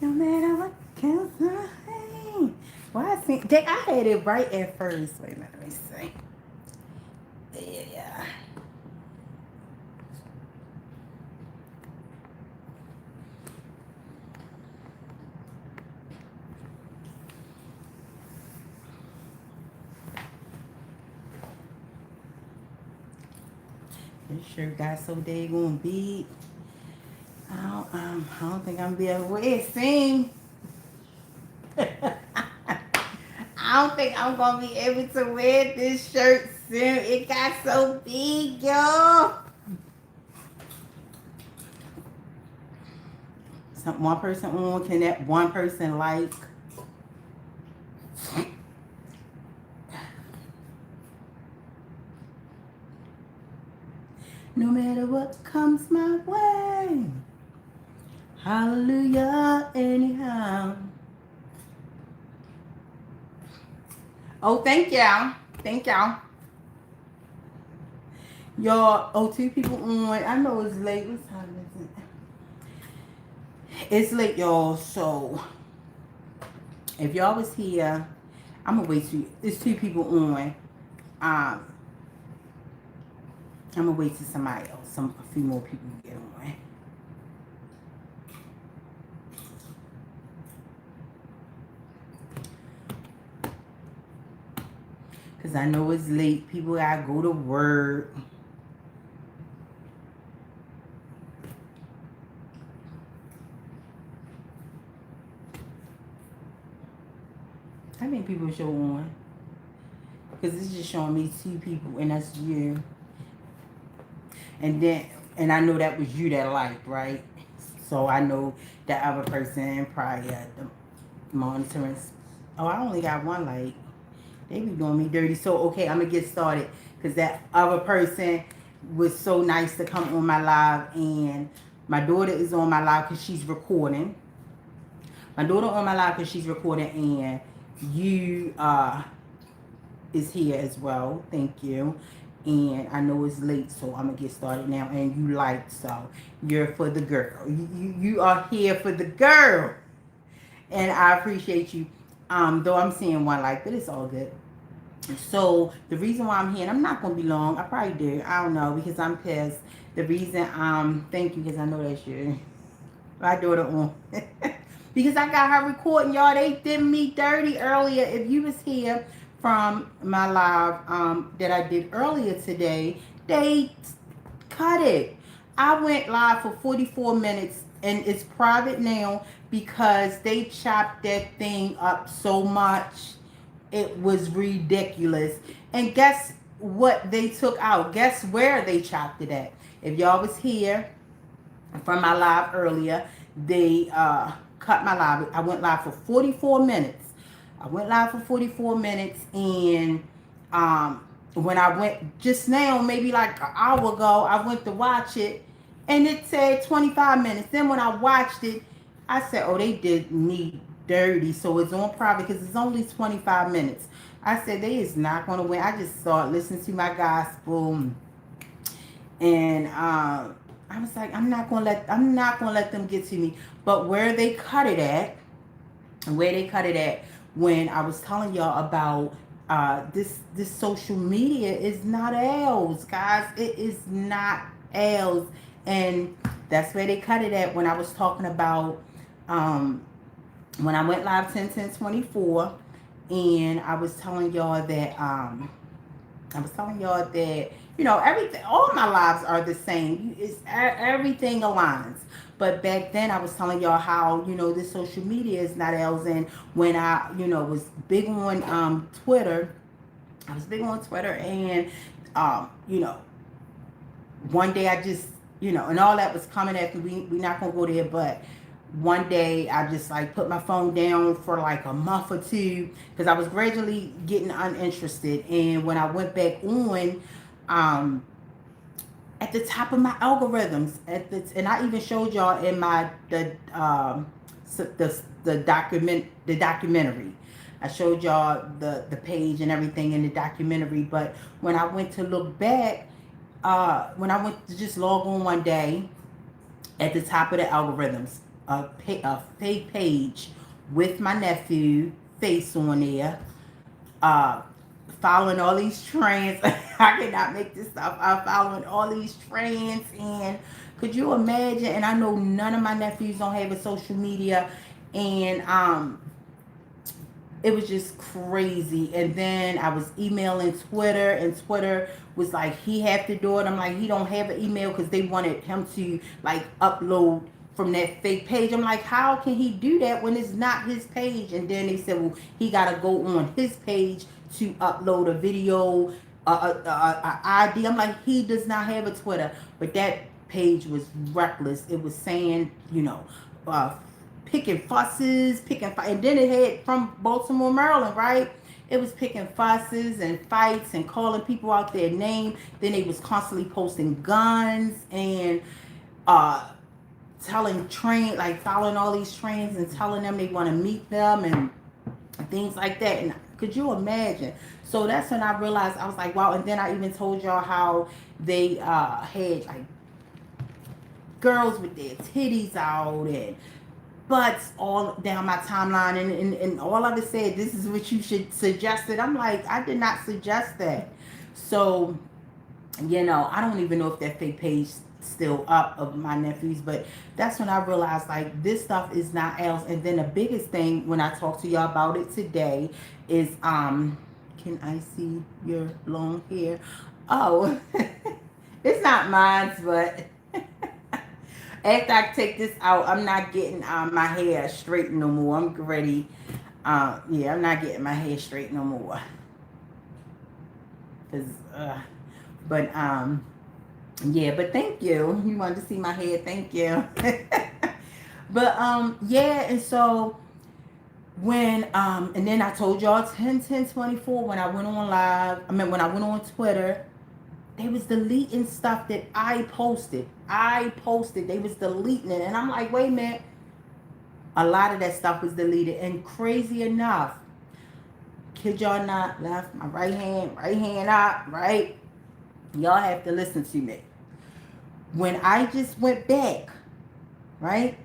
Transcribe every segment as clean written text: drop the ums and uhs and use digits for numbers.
No matter what comes my way. Why I think I had it right at first. Wait a minute, let me see. Yeah. This shirt got so daggone big. I don't think I'm gonna be able to wear it. Sing. I don't think I'm gonna be able to wear this shirt soon. It got so big, y'all. One person on, can that one person like? No matter what comes my way. Hallelujah, anyhow. Oh, thank y'all. Thank y'all. Y'all, oh, two people on. I know it's late. What time is it? It's late, y'all. So, if y'all was here, I'm gonna wait till it's two people on. I'm gonna wait till somebody else, a few more people get on. Cause I know it's late. People gotta go to work. How many people show on? Because it's just showing me two people, and that's you. And I know that was you that liked, right? So I know that other person probably had the monitoring. Oh, I only got one like. They be doing me dirty. So, okay, I'm going to get started. Because that other person was so nice to come on my live. And my daughter is on my live because she's recording. My daughter on my live because she's recording. And you is here as well. Thank you. And I know it's late, so I'm going to get started now. And you like, so you're for the girl. You are here for the girl. And I appreciate you. Though I'm seeing one like, but it's all good. So the reason why I'm here, and I'm not gonna be long. I probably do. I don't know because I'm pissed. The reason, thank you because I know that's you. My daughter on because I got her recording, y'all. They did me dirty earlier. If you was here from my live that I did earlier today, they cut it. I went live for 44 minutes and it's private now because they chopped that thing up so much. It was ridiculous. And guess what they took out? Guess where they chopped it at? If y'all was here from my live earlier, they cut my live. I went live for 44 minutes. I went live for 44 minutes and when I went just now, maybe like an hour ago, I went to watch it and it said 25 minutes. Then when I watched it, I said, oh, they did me dirty. So it's on private because it's only 25 minutes. I said, they is not going to win. I just started listening to my gospel. And I was like, I'm not going to let them get to me. But where they cut it at, when I was telling y'all about this social media is not else, guys. It is not else. And that's where they cut it at when I was talking about when I went live 10/10/24, and I was telling y'all that you know, everything, all my lives are the same. It's everything aligns. But back then I was telling y'all how, you know, this social media is not else. And when I, you know, was big on Twitter, and you know, one day I just, you know, and all that was coming after we not gonna go there, but one day I just like put my phone down for like a month or two because I was gradually getting uninterested. And when I went back on, at the top of my algorithms, and I even showed y'all in my the documentary. I showed y'all the page and everything in the documentary. But when I went to look back, when I went to just log on one day, at the top of the algorithms a fake page with my nephew face on there, uh, following all these trends. I cannot make this stuff. I'm following all these trends, and could you imagine? And I know none of my nephews don't have a social media, and it was just crazy. And then I was emailing Twitter, and Twitter was like, he had to do it. I'm like, he don't have an email, because they wanted him to like upload from that fake page. I'm like, how can he do that when it's not his page? And then they said, well, he got to go on his page to upload a video, a ID. I'm like, he does not have a Twitter. But that page was reckless. It was saying, uh, picking fusses, and then it had from Baltimore, Maryland, right? It was picking fusses and fights and calling people out their name. Then they was constantly posting guns and telling following all these trains and telling them they want to meet them and things like that. And could you imagine? So that's when I realized, I was like, wow. And then I even told y'all how they had like girls with their titties out and butts all down my timeline, and all of it said, this is what you should suggest it. I'm like, I did not suggest that. So, I don't even know if that fake page still up of my nephews, but that's when I realized like this stuff is not else. And then the biggest thing when I talk to y'all about it today is can I see your long hair? Oh, it's not mine, but after I take this out, I'm not getting my hair straight no more. I'm ready. Yeah, I'm not getting my hair straight no more. But yeah, but thank you. You wanted to see my hair, thank you. But yeah, and so when and then I told y'all 10/10/24 when I went on live. I mean, when I went on Twitter, they was deleting stuff that I posted. They was deleting it. And I'm like, wait a minute. A lot of that stuff was deleted. And crazy enough, kid y'all not, left, my right hand up, right? Y'all have to listen to me. When I just went back, right,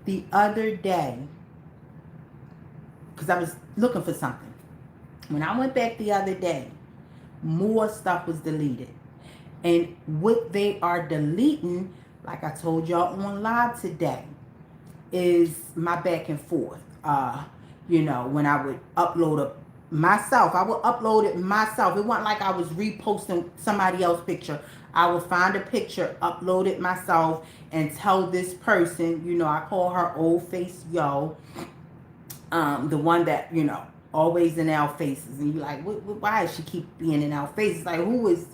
the other day, because I was looking for something. When I went back the other day, more stuff was deleted. And what they are deleting, like I told y'all on live today, is my back and forth. When I would upload myself, I would upload it myself. It wasn't like I was reposting somebody else's picture. I would find a picture, upload it myself, and tell this person, I call her old face yo, the one that, always in our faces. And you're like, why is she keep being in our faces? Like, who is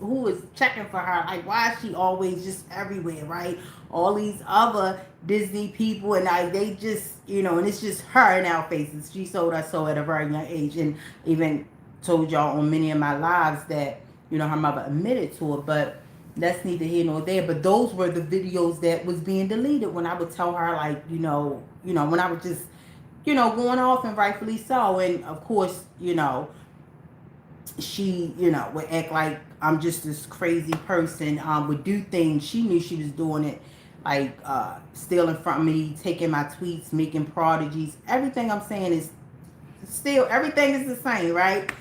checking for her? Like, why is she always just everywhere, right? All these other Disney people, and they just, and it's just her in our faces. She sold us so at a very young age. And even told y'all on many of my lives that, her mother admitted to it. But that's neither here nor there. But those were the videos that was being deleted when I would tell her, like, when I would just, going off, and rightfully so. And of course, she, would act like I'm just this crazy person, would do things. She knew she was doing it, like stealing from me, taking my tweets, making prodigies. Everything I'm saying is still, everything is the same, right?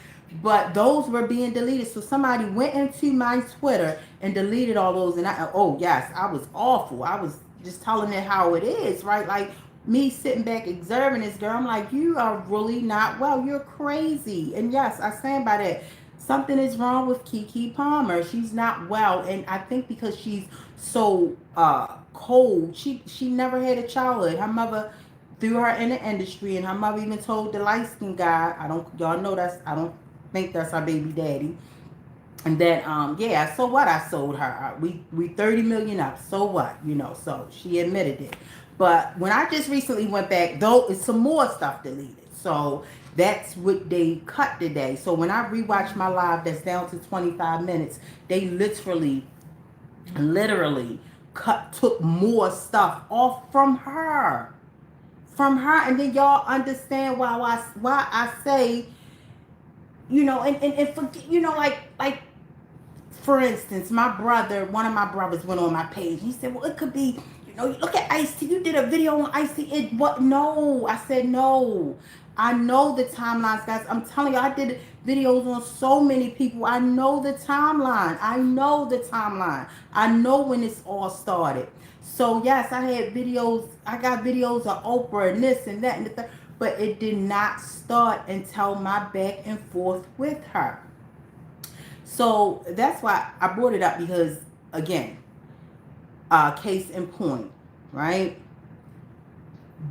But those were being deleted. So somebody went into my Twitter and deleted all those. And oh yes, I was awful. I was just telling it how it is, right? Like, me sitting back observing this girl, I'm like, you are really not well. You're crazy. And yes, I stand by that. Something is wrong with Keke Palmer. She's not well. And I think because she's so cold, she never had a childhood. Her mother threw her in the industry, and her mother even told the light-skinned guy, y'all know I don't think that's her baby daddy. And then, yeah, so what? I sold her. We 30 million up. So what? So she admitted it. But when I just recently went back, though, it's some more stuff deleted. So that's what they cut today. So when I rewatch my live that's down to 25 minutes, they literally took more stuff off from her. And then y'all understand why I say, and forget, like, for instance, one of my brothers went on my page. He said, well, it could be, no, look at Ice-T. You did a video on Ice-T. It what? No, I said no. I know the timelines, guys. I'm telling you, I did videos on so many people. I know the timeline. I know the timeline. I know when this all started. So yes, I had videos. I got videos of Oprah and this and that and the third. But it did not start until my back and forth with her. So that's why I brought it up because, again, case in point, right?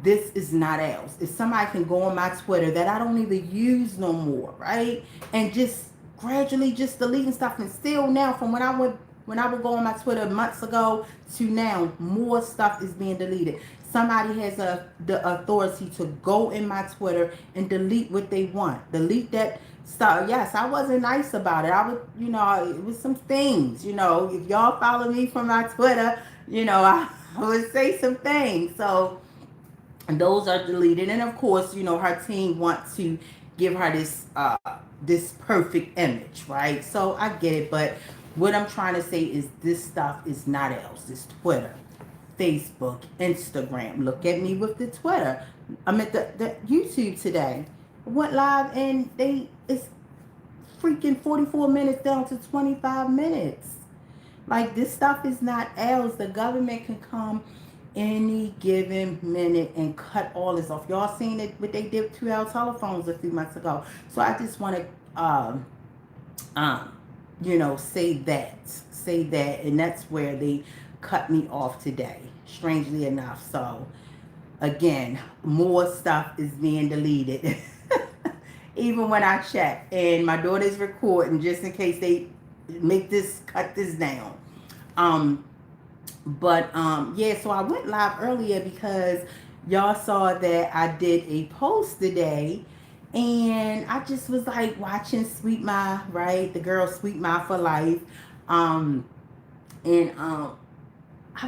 This is not ours. If somebody can go on my Twitter that I don't even use no more, right? And just gradually just deleting stuff, and still now from when I would go on my Twitter months ago to now, more stuff is being deleted. Somebody has the authority to go in my Twitter and delete what they want. Delete that stuff. Yes, I wasn't nice about it. I would, it was some things, if y'all follow me from my Twitter, I would say some things. So, and those are deleted. And of course, her team wants to give her this perfect image, right? So I get it, but what I'm trying to say is this stuff is not else. This Twitter, Facebook, Instagram. Look at me with the Twitter. I'm at the YouTube today. I went live and it's freaking 44 minutes down to 25 minutes. Like, this stuff is not ours. The government can come any given minute and cut all this off. Y'all seen it, what they did to our telephones a few months ago. So I just want to, say that, and that's where they cut me off today, strangely enough. So again, more stuff is being deleted. Even when I check, and my daughter's recording just in case they cut this down. Yeah, so I went live earlier because y'all saw that I did a post today, and I just was like watching Sweet Ma, right? The girl Sweet Ma for Life. I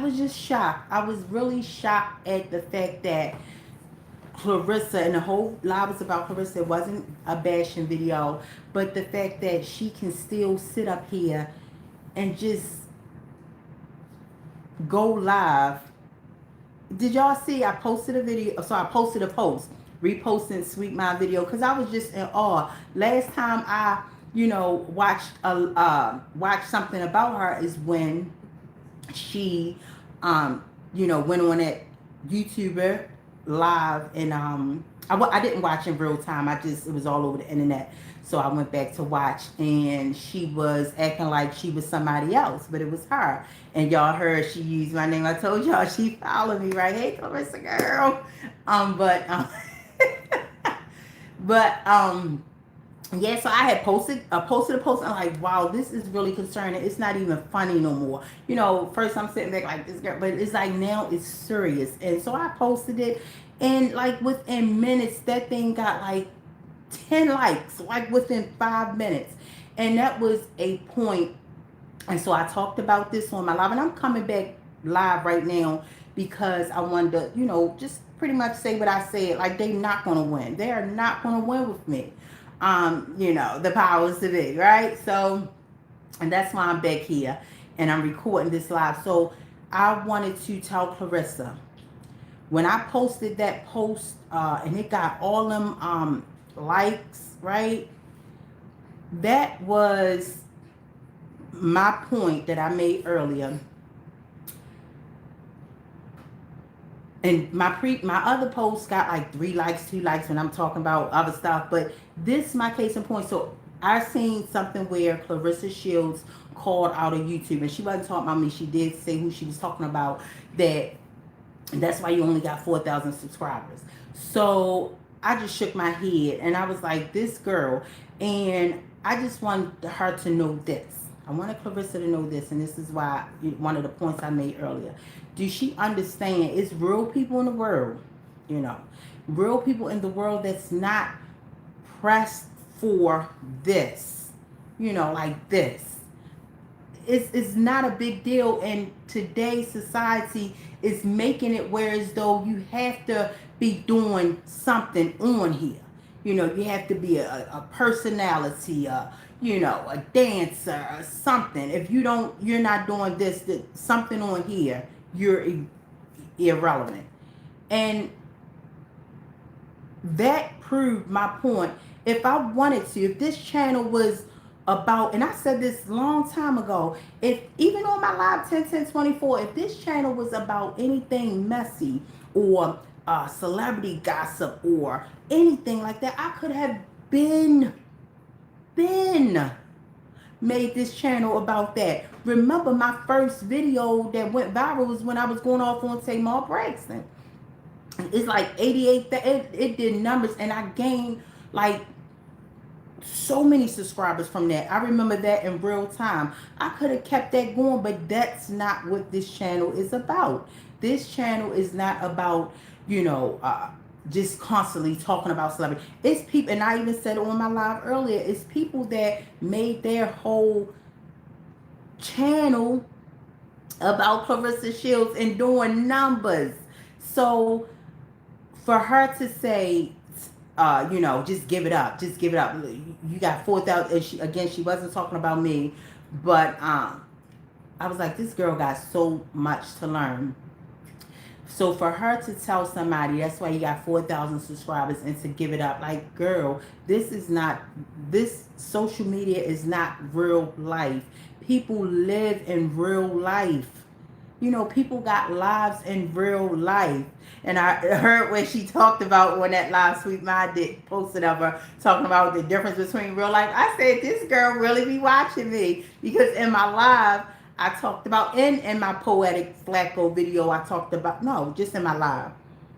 was just shocked. I was really shocked at the fact that Claressa, and the whole live was about Claressa. It wasn't a bashing video, but the fact that she can still sit up here and just go live. Did y'all see? I posted a video, so I posted a post reposting Sweet My video because I was just in awe. Last time I, watched something about her is when she, went on that YouTuber live, and I didn't watch in real time. It was all over the internet. So I went back to watch, and she was acting like she was somebody else, but it was her. And y'all heard she used my name. I told y'all she followed me, right? Hey, Claressa girl. Yeah, so I had posted a post. I'm like, wow, this is really concerning. It's not even funny no more. First I'm sitting back like this girl, but it's like now it's serious. And so I posted it, and like within minutes, that thing got like 10 likes, like within 5 minutes. And that was a point. And so I talked about this on my live, and I'm coming back live right now because I wanted to, just pretty much say what I said. Like, they're not going to win. They are not going to win with me. The powers to be, right? So, and that's why I'm back here and I'm recording this live. So I wanted to tell Claressa, when I posted that post, and it got all them likes, right? That was my point that I made earlier. And my other posts got like 3 likes, 2 likes when I'm talking about other stuff. But this is my case in point. So I seen something where Claressa Shields called out of YouTube, and she wasn't talking about me. She did say who she was talking about. That's why you only got 4,000 subscribers. So I just shook my head, and I was like, this girl. And I just wanted her to know this. I wanted Claressa to know this, and this is why one of the points I made earlier. Do she understand it's real people in the world, real people in the world that's not pressed for this, like this. It's not a big deal, and today's society is making it where as though you have to be doing something on here. You have to be a personality, a dancer or something. If you're not doing this, something on here, you're irrelevant. And that proved my point. If I wanted to, if this channel was about, and I said this long time ago, if even on my live 10/10/24, if this channel was about anything messy or celebrity gossip or anything like that, I could have been made this channel about that. Remember, my first video that went viral was when I was going off on Tamar Braxton. It's like 88, it did numbers, and I gained like so many subscribers from that. I remember that in real time. I could have kept that going, but that's not what this channel is about. This channel is not about, just constantly talking about celebrity. It's people, and I even said it on my live earlier, it's people that made their whole channel about Claressa Shields and doing numbers. So for her to say, just give it up, just give it up. You got 4,000. Again, she wasn't talking about me, but I was like, this girl got so much to learn. So for her to tell somebody, that's why you got 4,000 subscribers, and to give it up, like, girl, this social media is not real life. People live in real life. People got lives in real life. And I heard when she talked about, when that live Sweet Mind did posted of her talking about the difference between real life. I said, this girl really be watching me, because in my live, I talked about, in my Poetic Flacco video, I talked about, no, just in my live.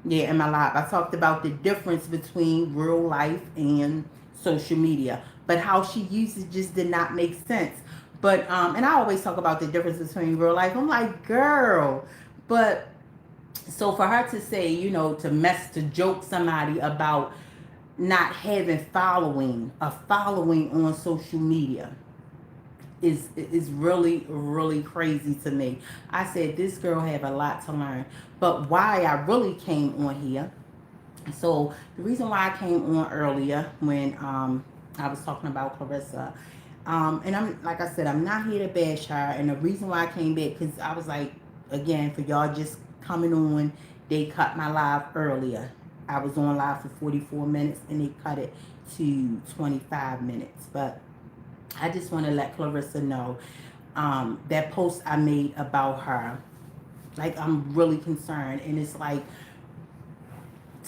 Yeah, in my live, I talked about the difference between real life and social media. But how she used it just did not make sense. But, and I always talk about the difference between real life. I'm like, girl. But, so for her to say, to joke somebody about not having a following on social media is really, really crazy to me. I said, this girl have a lot to learn. But why I really came on here, so the reason why I came on earlier when I was talking about Claressa, and I'm, like I said, I'm not here to bash her. And the reason why I came back, because I was like, again, for y'all just coming on, they cut my live earlier. I was on live for 44 minutes, and they cut it to 25 minutes. But I just want to let Claressa know that post I made about her, like, I'm really concerned. And it's like,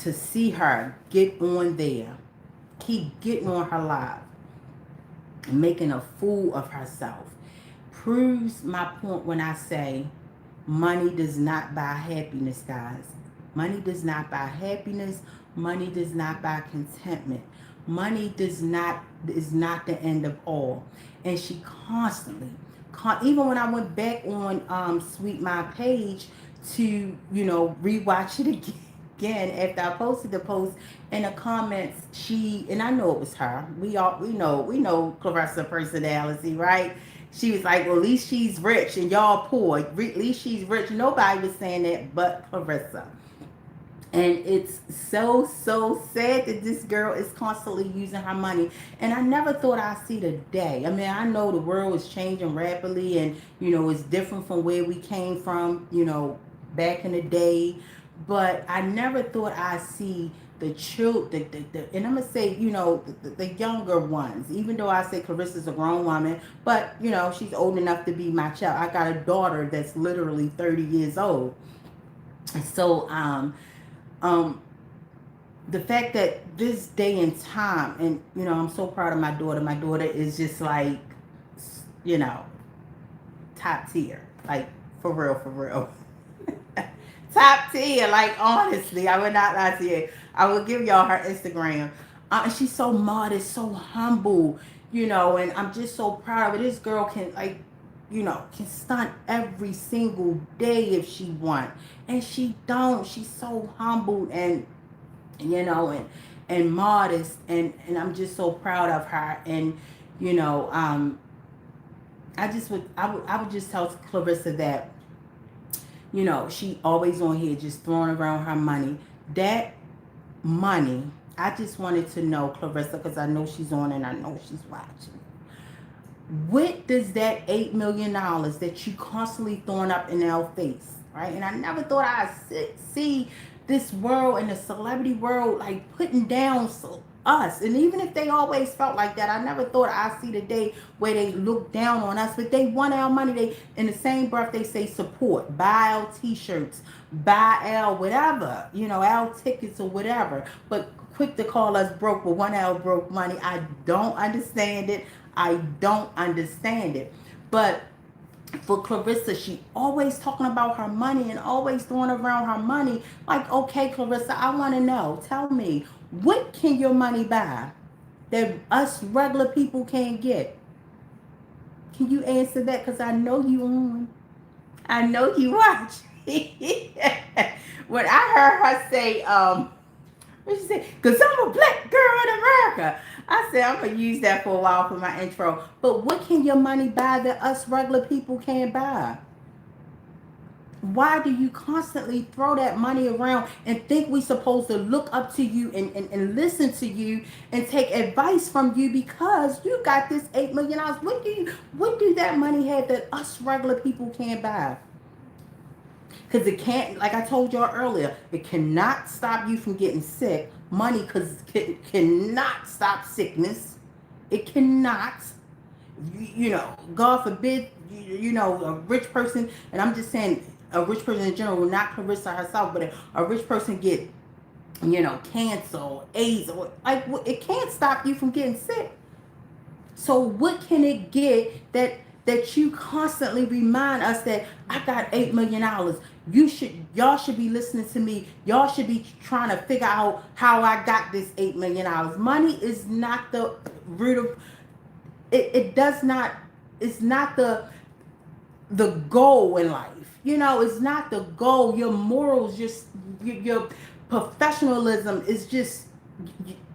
to see her get on there, keep getting on her live, making a fool of herself, proves my point when I say money does not buy happiness, guys. Money does not buy happiness. Money does not buy contentment. Money is not the end of all. And she constantly, even when I went back on Sweet My page to, rewatch it again after I posted the post, in the comments, and I know it was her. We know Claressa personality, right? She was like, well, at least she's rich and y'all poor. At least she's rich. Nobody was saying that but Claressa. And it's so sad that this girl is constantly using her money. And I never thought I'd see the day. I mean, I know the world is changing rapidly, and, it's different from where we came from, back in the day. But I never thought I'd see the children, and I'm going to say, the younger ones. Even though I say Claressa's a grown woman, but, she's old enough to be my child. I got a daughter that's literally 30 years old. So, the fact that this day and time, and, I'm so proud of my daughter. My daughter is just like, top tier. Like, for real. Top tier, like, honestly, I would not lie to you. I will give y'all her Instagram. And she's so modest, so humble, and I'm just so proud of her. This girl can, like, can stunt every single day if she want. And she don't. She's so humble and, and modest. And I'm just so proud of her. And, I would just tell Claressa that, she always on here just throwing around her money. That money, I just wanted to know, Claressa, because I know she's on and I know she's watching. What does that $8 million that you constantly throwing up in our face, right? And I never thought I'd see this world and the celebrity world like putting down us. And even if they always felt like that, I never thought I'd see the day where they look down on us. But they want our money. They, in the same breath, they say support, buy our t-shirts, buy our whatever, our tickets or whatever. But quick to call us broke with 1 hour broke money. I don't understand it. I don't understand it. But for Claressa, she always talking about her money and always throwing around her money. Like, okay, Claressa, I want to know. Tell me, what can your money buy that us regular people can't get? Can you answer that? Because I know you on. I know you watch. When I heard her say, what she say? Because I'm a black girl in America. I said, I'm going to use that for a while for my intro. But what can your money buy that us regular people can't buy? Why do you constantly throw that money around and think we supposed to look up to you and listen to you and take advice from you because you got this $8 million? What do that money have that us regular people can't buy? Because it can't, like I told y'all earlier, it cannot stop you from getting sick. Money cannot stop sickness. It cannot. God forbid, a rich person, and I'm just saying a rich person in general, not Claressa herself, but a rich person get, cancer or AIDS, or like, it can't stop you from getting sick. So what can it get that you constantly remind us that I got $8 million? Y'all should be listening to me. Y'all should be trying to figure out how I got this $8 million. Money is not the root of it. It's not the goal in life. It's not the goal. Your morals, your professionalism is just,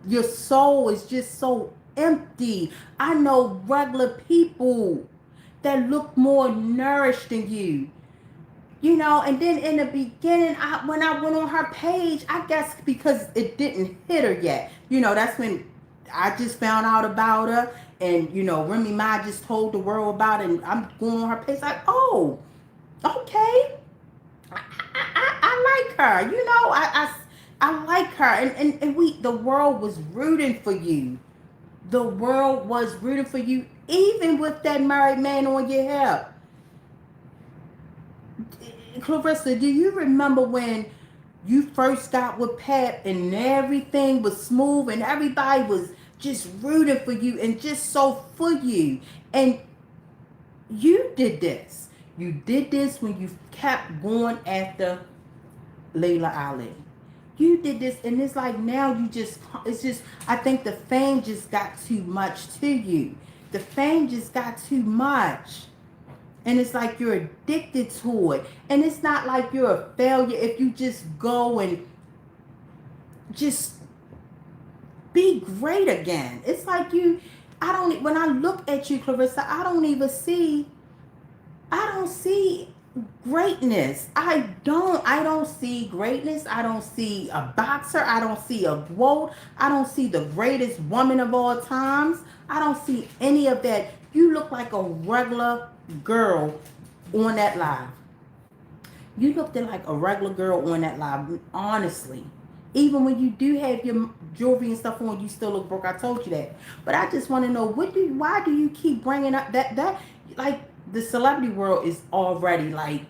your soul is just so empty. I know regular people that look more nourished than you. And then in the beginning, when I went on her page, I guess because it didn't hit her yet. That's when I just found out about her. And, Remy Ma just told the world about it. And I'm going on her page like, oh, okay. I like her. I like her. And the world was rooting for you. The world was rooting for you, even with that married man on your hip. Claressa, do you remember when you first got with Pat and everything was smooth and everybody was just rooting for you and just so for you? And you did this. You did this when you kept going after Layla Ali. You did this, and it's like now I think the fame just got too much to you. The fame just got too much. And it's like you're addicted to it. And it's not like you're a failure if you just go and just be great again. It's like when I look at you, Claressa, I don't see greatness. I don't see greatness. I don't see a boxer. I don't see a GOAT. I don't see the greatest woman of all times. I don't see any of that. You look like a regular girl on that live. You looked like a regular girl on that live, honestly. Even when you do have your jewelry and stuff on, you still look broke. I told you that. But I just want to know, why do you keep bringing up that like the celebrity world is already like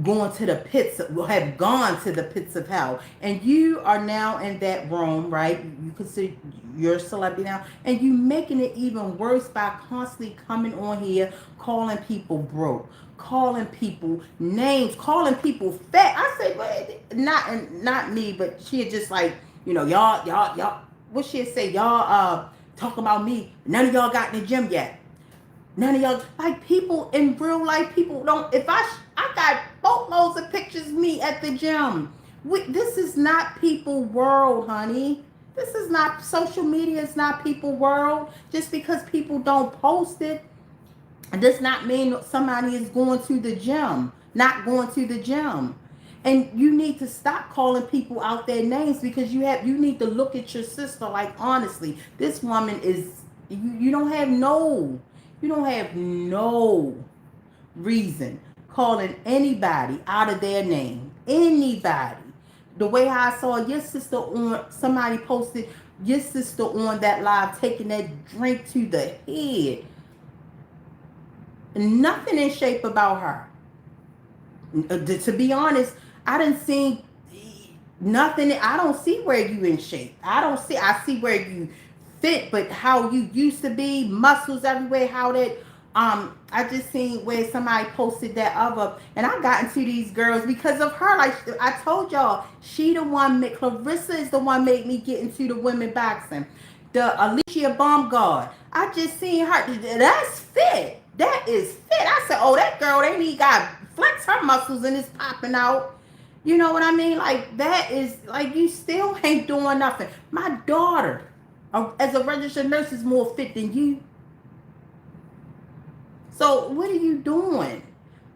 going to the pits, have gone to the pits of hell, and you are now in that room, right? You consider you're a celebrity now, and you making it even worse by constantly coming on here, calling people broke, calling people names, calling people fat. I say, but not me, but she just like, y'all. What she say? Y'all talk about me. None of y'all got in the gym yet. None of y'all, like, people in real life, people don't, if I got boatloads of pictures of me at the gym. This is not people world, honey. This is not, social media is not people world. Just because people don't post it, does not mean somebody is going to the gym, not going to the gym. And you need to stop calling people out their names, because you need to look at your sister like, honestly, this woman is, you don't have no reason calling anybody out of their name. Anybody. The way I saw your sister on, somebody posted your sister on that live taking that drink to the head. Nothing in shape about her. To be honest, I didn't see nothing. I don't see where you in shape. I see where you fit, but how you used to be, muscles everywhere, how that I just seen where somebody posted that other, and I got into these girls because of her. Like I told y'all, she the one, Claressa is the one made me get into the women boxing. The Alicia Baumgard, I just seen her. That's fit. That is fit. I said, oh, that girl, they need got flex her muscles and it's popping out. You know what I mean? Like that is like you still ain't doing nothing. My daughter, as a registered nurse, is more fit than you. So what are you doing?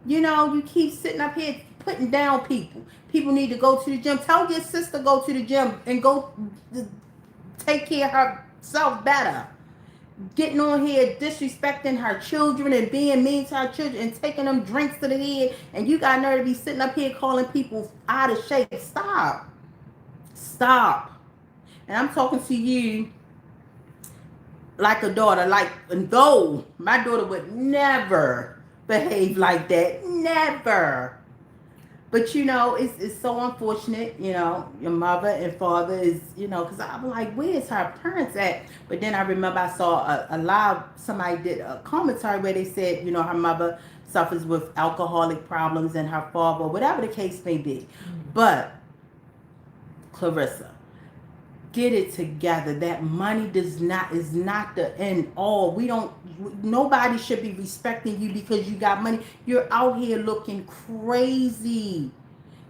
You know, you keep sitting up here putting down people. People need to go to the gym. Tell your sister go to the gym and go take care of herself better. Getting on here disrespecting her children and being mean to her children and taking them drinks to the head, and you got nerve to be sitting up here calling people out of shape. Stop. Stop. And I'm talking to you like a daughter, like, though my daughter would never behave like that. Never. But, you know, it's so unfortunate, you know, your mother and father is, you know, because I'm like, where's her parents at? But then I remember I saw a live, somebody did a commentary where they said, you know, her mother suffers with alcoholic problems and her father, whatever the case may be. But, Claressa, get it together. That money is not the end all. Nobody should be respecting you because you got money. You're out here looking crazy.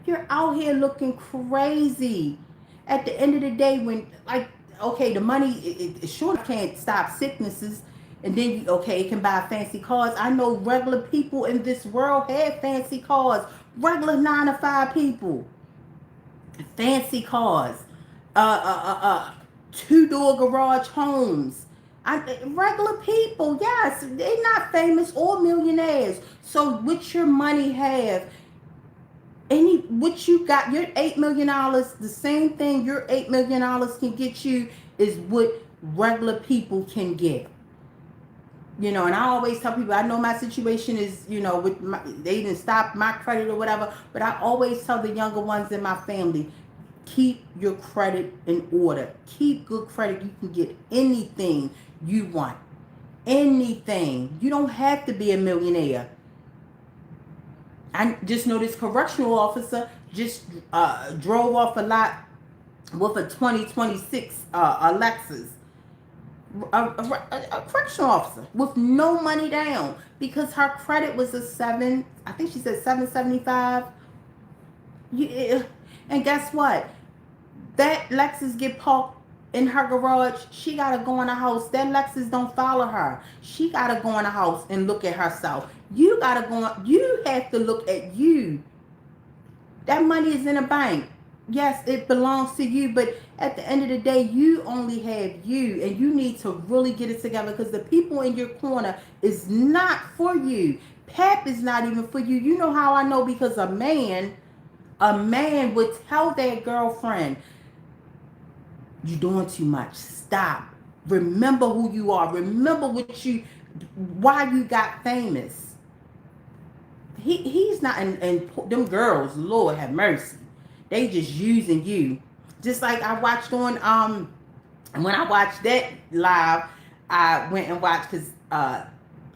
You're out here looking crazy. At the end of the day, when, like, okay, the money, it sure can't stop sicknesses. And then, okay, it can buy fancy cars. I know regular people in this world have fancy cars. Regular 9-to-5 people. Fancy cars. Two-door garage homes. Regular people, yes, they're not famous or millionaires. So what your money have, what you got, your $8 million, the same thing your $8 million can get you is what regular people can get. You know, and I always tell people, I know my situation is, you know, they didn't stop my credit or whatever, but I always tell the younger ones in my family, keep your credit in order. Keep good credit. You can get anything you want. Anything. You don't have to be a millionaire. I just know this correctional officer just drove off a lot with a 2026 Lexus. A correctional officer with no money down because her credit was a 7, I think she said 775. And guess what? That Lexus get parked in her garage. She gotta go in the house. That Lexus don't follow her. She gotta go in the house and look at herself. You gotta go. You have to look at you. That money is in a bank. Yes, it belongs to you, but at the end of the day, you only have you, and you need to really get it together because the people in your corner is not for you. Pep is not even for you. You know how I know? Because a man would tell their girlfriend, you're doing too much. Stop. Remember who you are. Remember why you got famous. He's not, and them girls, Lord have mercy. They just using you. Just like I watched on, when I watched that live, I went and watched, because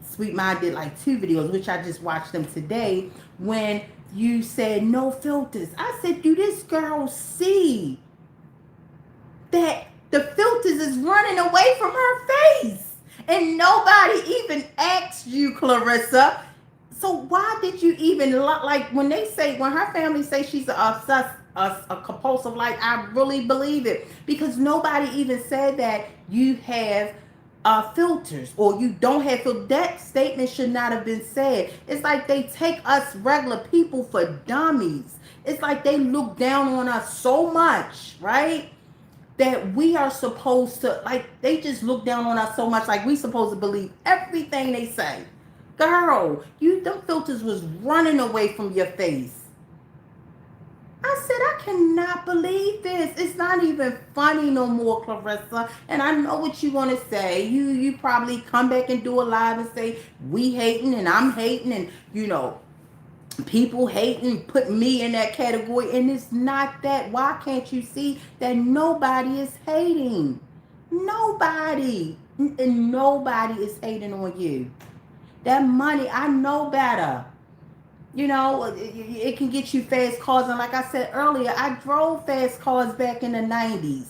Sweet Mind did like 2 videos, which I just watched them today, when you said no filters. I said, do this girl see that the filters is running away from her face? And nobody even asked you, Claressa. So why did you even, like, when her family say she's a compulsive, like, I really believe it, because nobody even said that you have filters or you don't have filters. That statement should not have been said. It's like they take us regular people for dummies. It's like they look down on us so much, right? That we are supposed to, like, they just look down on us so much, like we supposed to believe everything they say. Girl, them filters was running away from your face. I said, I cannot believe this. It's not even funny no more, Claressa. And I know what you're gonna say. You probably come back and do a live and say, we hating and I'm hating and people hating, put me in that category. And it's not that. Why can't you see that nobody is hating? Nobody. And nobody is hating on you. That money, I know better. It can get you fast cars. And like I said earlier, I drove fast cars back in the 90s.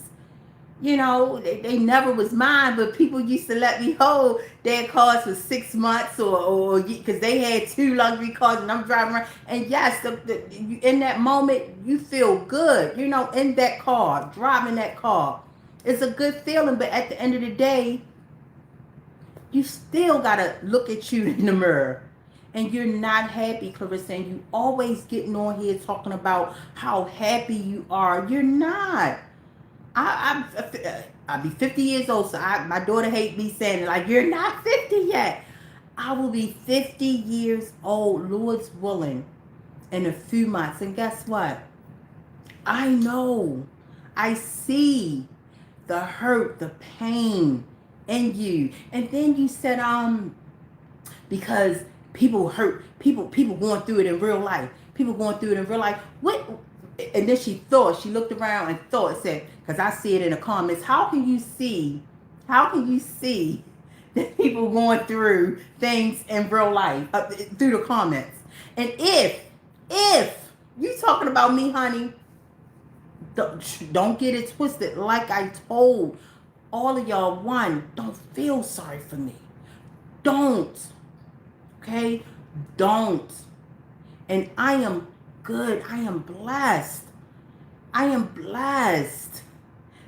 They never was mine, but people used to let me hold their cars for 6 months or because they had two luxury cars and I'm driving around. And yes, in that moment, you feel good, in that car, driving that car. It's a good feeling, but at the end of the day, you still got to look at you in the mirror. And you're not happy, Claressa, and you always getting on here talking about how happy you are. You're not. I'll be 50 years old, so my daughter hate me saying it, like, you're not 50 yet. I will be 50 years old, Lord's willing, in a few months. And guess what? I know. I see the hurt, the pain in you. And then you said, because people hurt, people going through it in real life. People going through it in real life. What? And then she looked around and said, because I see it in the comments, how can you see that people going through things in real life through the comments? And if you talking about me, honey, don't get it twisted. Like I told all of y'all, one, don't feel sorry for me. Don't. Okay? Don't. And I am good. I am blessed. I am blessed.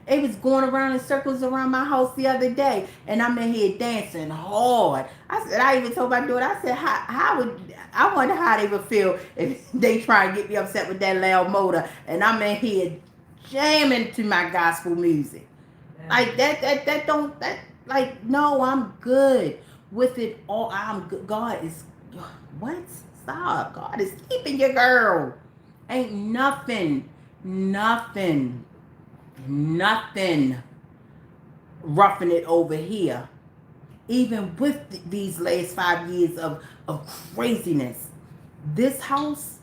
It was going around in circles around my house the other day, and I'm in here dancing hard. I even told my daughter, I said, I wonder how they would feel if they try and get me upset with that loud motor, and I'm in here jamming to my gospel music. Yeah. No, I'm good with it all. I'm good. God is, what? Stop. God is keeping your girl. Ain't nothing roughing it over here. Even with these last 5 years of craziness. This house,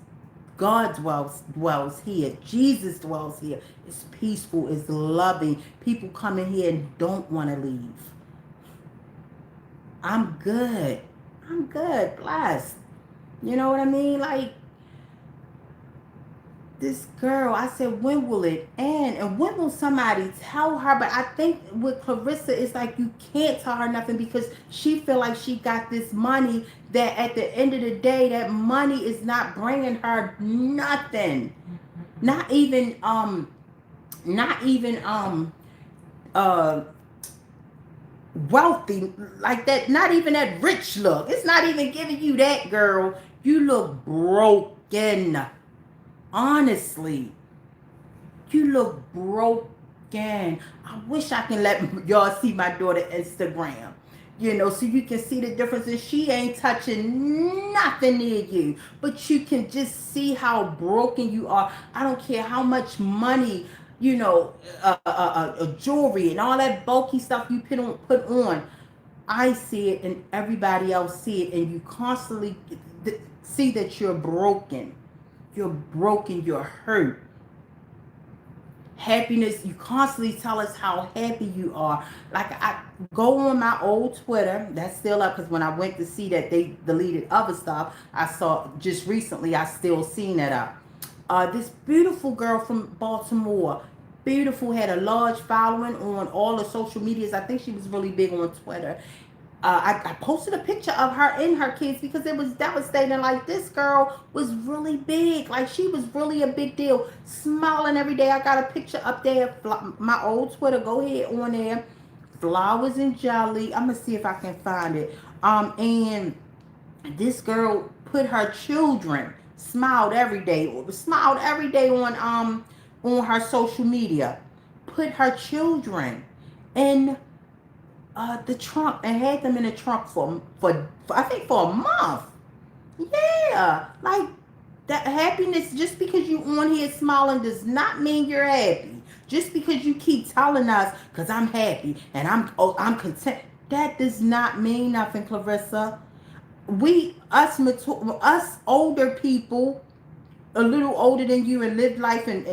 God dwells here. Jesus dwells here. It's peaceful. It's loving. People come in here and don't want to leave. I'm good. Blessed. You know what I mean? Like, this girl, I said, when will it end? And when will somebody tell her? But I think with Claressa, it's like you can't tell her nothing because she feel like she got this money that at the end of the day, that money is not bringing her nothing. Not even wealthy like that. Not even that rich look. It's not even giving you that, girl. You look broken. Honestly, you look broken. I wish I can let y'all see my daughter Instagram, so you can see the difference. And she ain't touching nothing near you, but you can just see how broken you are. I don't care how much money, jewelry and all that bulky stuff you put on. I see it and everybody else see it, and you constantly see that you're broken. You're broken, you're hurt. Happiness, you constantly tell us how happy you are. Like, I go on my old Twitter, that's still up, because when I went to see that they deleted other stuff, I saw just recently, I still seen it up. This beautiful girl from Baltimore, beautiful, had a large following on all the social medias. I think she was really big on Twitter. I posted a picture of her and her kids because it was devastating. Like, this girl was really big. Like, she was really a big deal. Smiling every day. I got a picture up there. My old Twitter. Go ahead on there. Flowers and jelly. I'm going to see if I can find it. And this girl put her children, smiled every day on her social media. Put her children in the trunk and had them in the trunk for I think for a month. Yeah, like that happiness. Just because you on here smiling does not mean you're happy. Just because you keep telling us, "Cause I'm happy and I'm content," that does not mean nothing, Clarissa. Us older people, a little older than you and lived life and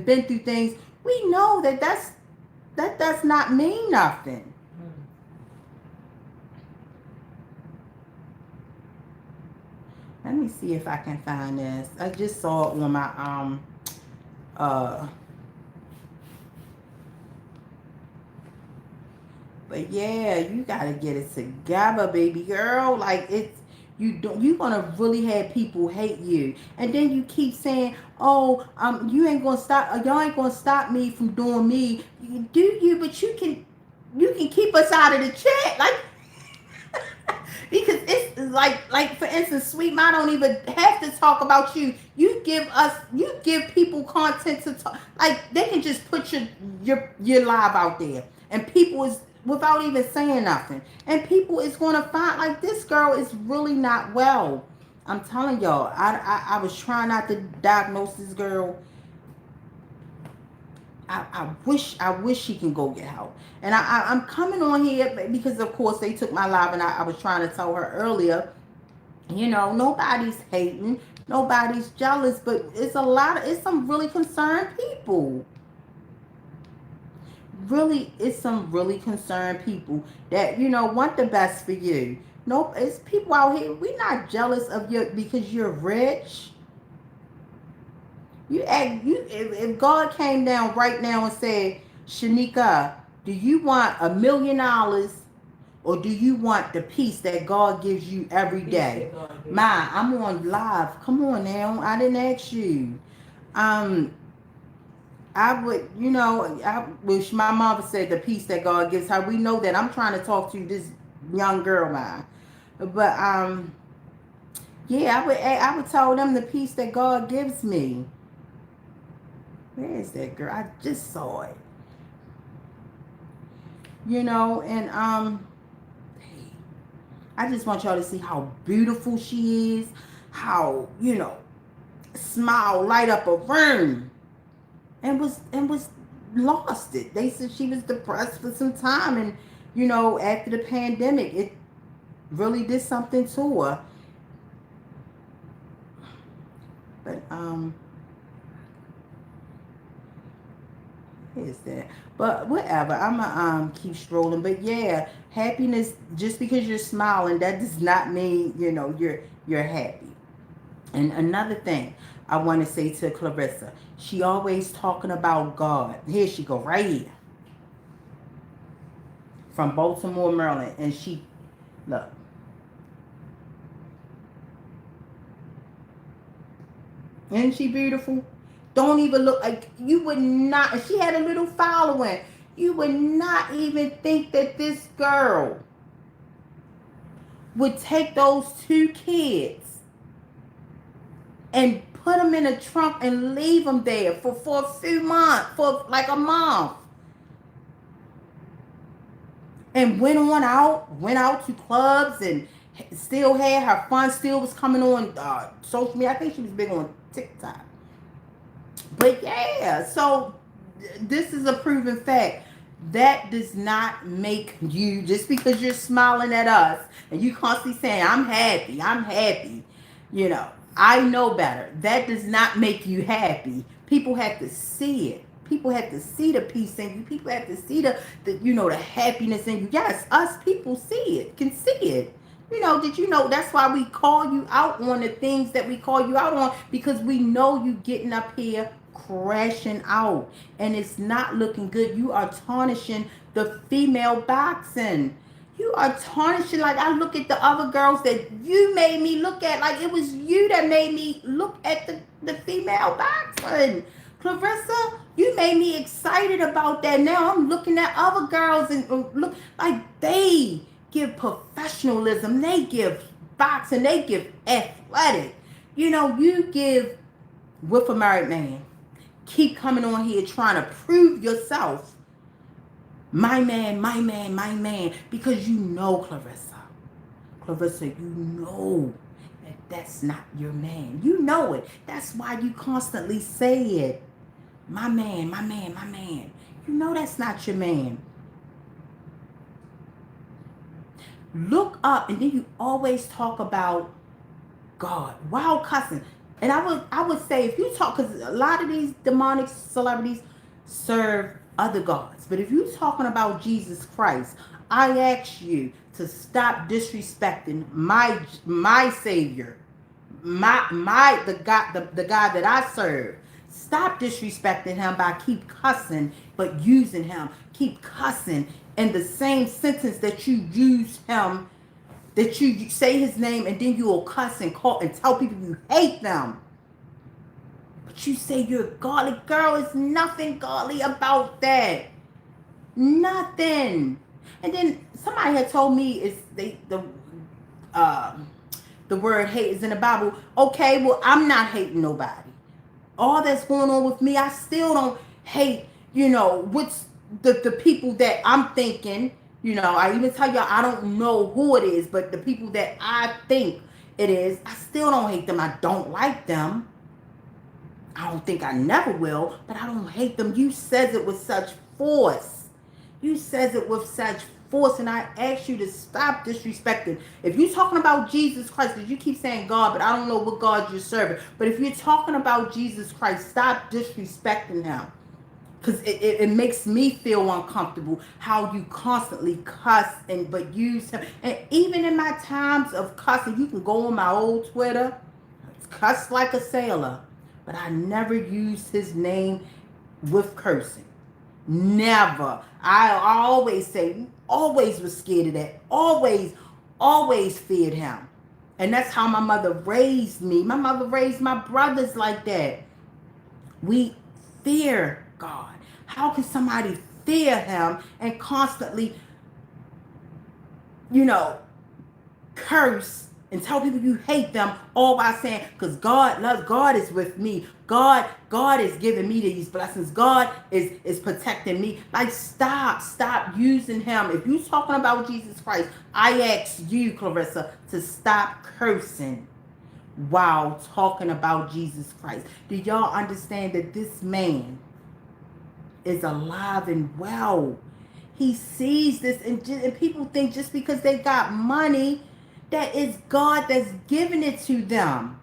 been through things, we know that does not mean nothing. Let me see if I can find this. I just saw it on my uh but yeah, you gotta get it together, baby girl. Like it's you're gonna really have people hate you. And then you keep saying, "Oh, you ain't gonna stop y'all ain't gonna stop me from doing me." Do you, but you can keep us out of the chat. Like because it's like for instance, Sweet Ma don't even have to talk about you. You give people content to talk. Like they can just put your live out there, and people is without even saying nothing, and people is gonna find like this girl is really not well. I'm telling y'all, I was trying not to diagnose this girl. I wish she can go get help. And I'm coming on here because of course they took my live, and I was trying to tell her earlier, nobody's hating, nobody's jealous, but it's some really concerned people. Really, it's some really concerned people that, want the best for you. Nope, it's people out here, we not jealous of you because you're rich. If God came down right now and said, Shanika, do you want $1 million, or do you want the peace that God gives you every day? Ma, I'm on live. Come on now. I didn't ask you. Um, I would, I wish my mama said the peace that God gives her. We know that. I'm trying to talk to this young girl, man. But yeah, I would tell them the peace that God gives me. Where is that girl? I just saw it. And I just want y'all to see how beautiful she is, how, smile light up a room, and was lost it. They said she was depressed for some time, and after the pandemic, it really did something to her. But is that? But whatever. I'ma keep strolling. But yeah, happiness. Just because you're smiling, that does not mean you're happy. And another thing I want to say to Clarissa, she always talking about God. Here she go, right here, from Baltimore, Maryland, and she look. Isn't she beautiful? Don't even look like you would not. If she had a little following, you would not even think that this girl would take those two kids and put them in a trunk and leave them there for a few months, for like a month. And went out to clubs and still had her fun, still was coming on social media. I think she was big on TikTok. But yeah, so this is a proven fact. That does not make you, just because you're smiling at us and you constantly saying, I'm happy, I know better. That does not make you happy. People have to see it. People have to see the peace in you. People have to see the happiness in you. Yes, us people see it, can see it. Did you know that's why we call you out on the things that we call you out on? Because we know you getting up here crashing out, and it's not looking good. You are tarnishing the female boxing. You are tarnishing. Like, I look at the other girls that you made me look at, like it was you that made me look at the female boxing. Clarissa, you made me excited about that. Now I'm looking at other girls and look like they give professionalism, they give boxing, they give athletic. You give with a married man. Keep coming on here trying to prove yourself. My man, my man, my man. Because you know, Claressa, you know that that's not your man. You know it. That's why you constantly say it. My man, my man, my man. You know that's not your man. Look up, and then you always talk about God while cussing. And I would say, if you talk, because a lot of these demonic celebrities serve other gods, but if you're talking about Jesus Christ, I ask you to stop disrespecting my Savior, the God that I serve. Stop disrespecting him by keep cussing, but using him. Keep cussing in the same sentence that you use him, that you say his name, and then you will cuss and call and tell people you hate them. But you say you're godly. Girl, it's nothing godly about that. Nothing. And then somebody had told me the word hate is in the Bible. Okay, well, I'm not hating nobody. All that's going on with me, I still don't hate, what's the people that I'm thinking. I even tell y'all I don't know who it is, but the people that I think it is, I still don't hate them. I don't like them. I don't think I never will, but I don't hate them. You says it with such force. You says it with such force, and I ask you to stop disrespecting. If you're talking about Jesus Christ, because you keep saying God, but I don't know what God you're serving. But if you're talking about Jesus Christ, stop disrespecting him. Because it makes me feel uncomfortable how you constantly cuss but use him. And even in my times of cussing, you can go on my old Twitter, cuss like a sailor. But I never used his name with cursing. Never. I always say, always was scared of that. Always feared him. And that's how my mother raised me. My mother raised my brothers like that. We fear God. How can somebody fear him and constantly, curse and tell people you hate them, all by saying, because God loves, God is with me. God is giving me these blessings. God is protecting me. Like, stop using him. If you're talking about Jesus Christ, I ask you, Claressa, to stop cursing while talking about Jesus Christ. Do y'all understand that this man is alive and well? He sees this, and people think just because they got money, that is God that's giving it to them.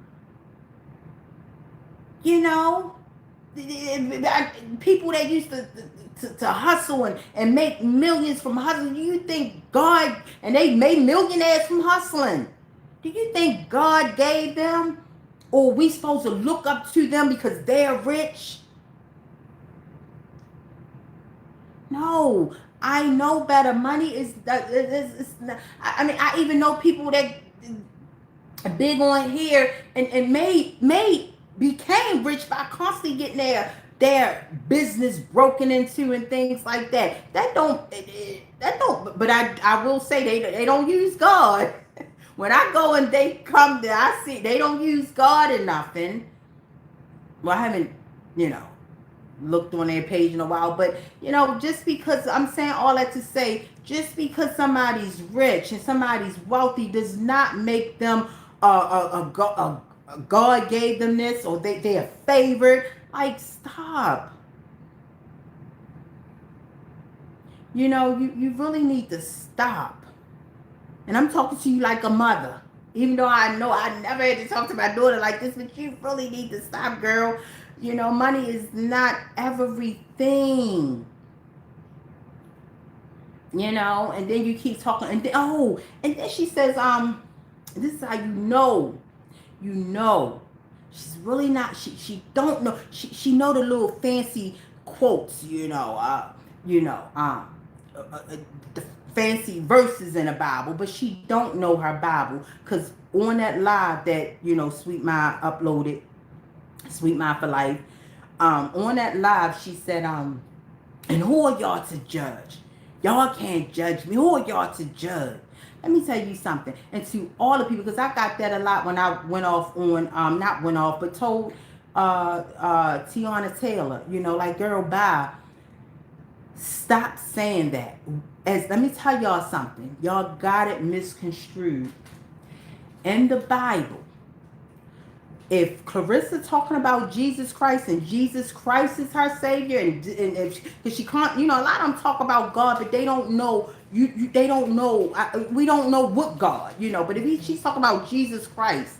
People that used to hustle and make millions from hustling, you think God, and they made millionaires from hustling, do you think God gave them? Or are we supposed to look up to them because they're rich? No, I know better. Money is not, I even know people that big on here and became rich by constantly getting their business broken into and things like that. That don't. But I will say they don't use God. When I go and they come there, I see they don't use God or nothing. Well, I haven't, looked on their page in a while, but just because I'm saying all that to say, just because somebody's rich and somebody's wealthy does not make them God gave them this, or they are favored. Like, stop. You really need to stop. And I'm talking to you like a mother, even though I know I never had to talk to my daughter like this, but you really need to stop, girl. Money is not everything. And then you keep talking, and then she says, this is how she's really not, she don't know, she know the little fancy quotes, the fancy verses in the Bible, but she don't know her Bible. Because on that live that Sweet Mind uploaded, Sweet Mind for Life, on that live she said, and who are y'all to judge? Y'all can't judge me. Who are y'all to judge? Let me tell you something. And to all the people, because I got that a lot when I went off on, not went off, but told Tiana Taylor, like, girl, bye. Stop saying that. As let me tell y'all something. Y'all got it misconstrued. In the Bible, if Claressa talking about Jesus Christ and Jesus Christ is her savior, and if she can't, a lot of them talk about God, but they don't know. They don't know. We don't know what God, But if she's talking about Jesus Christ,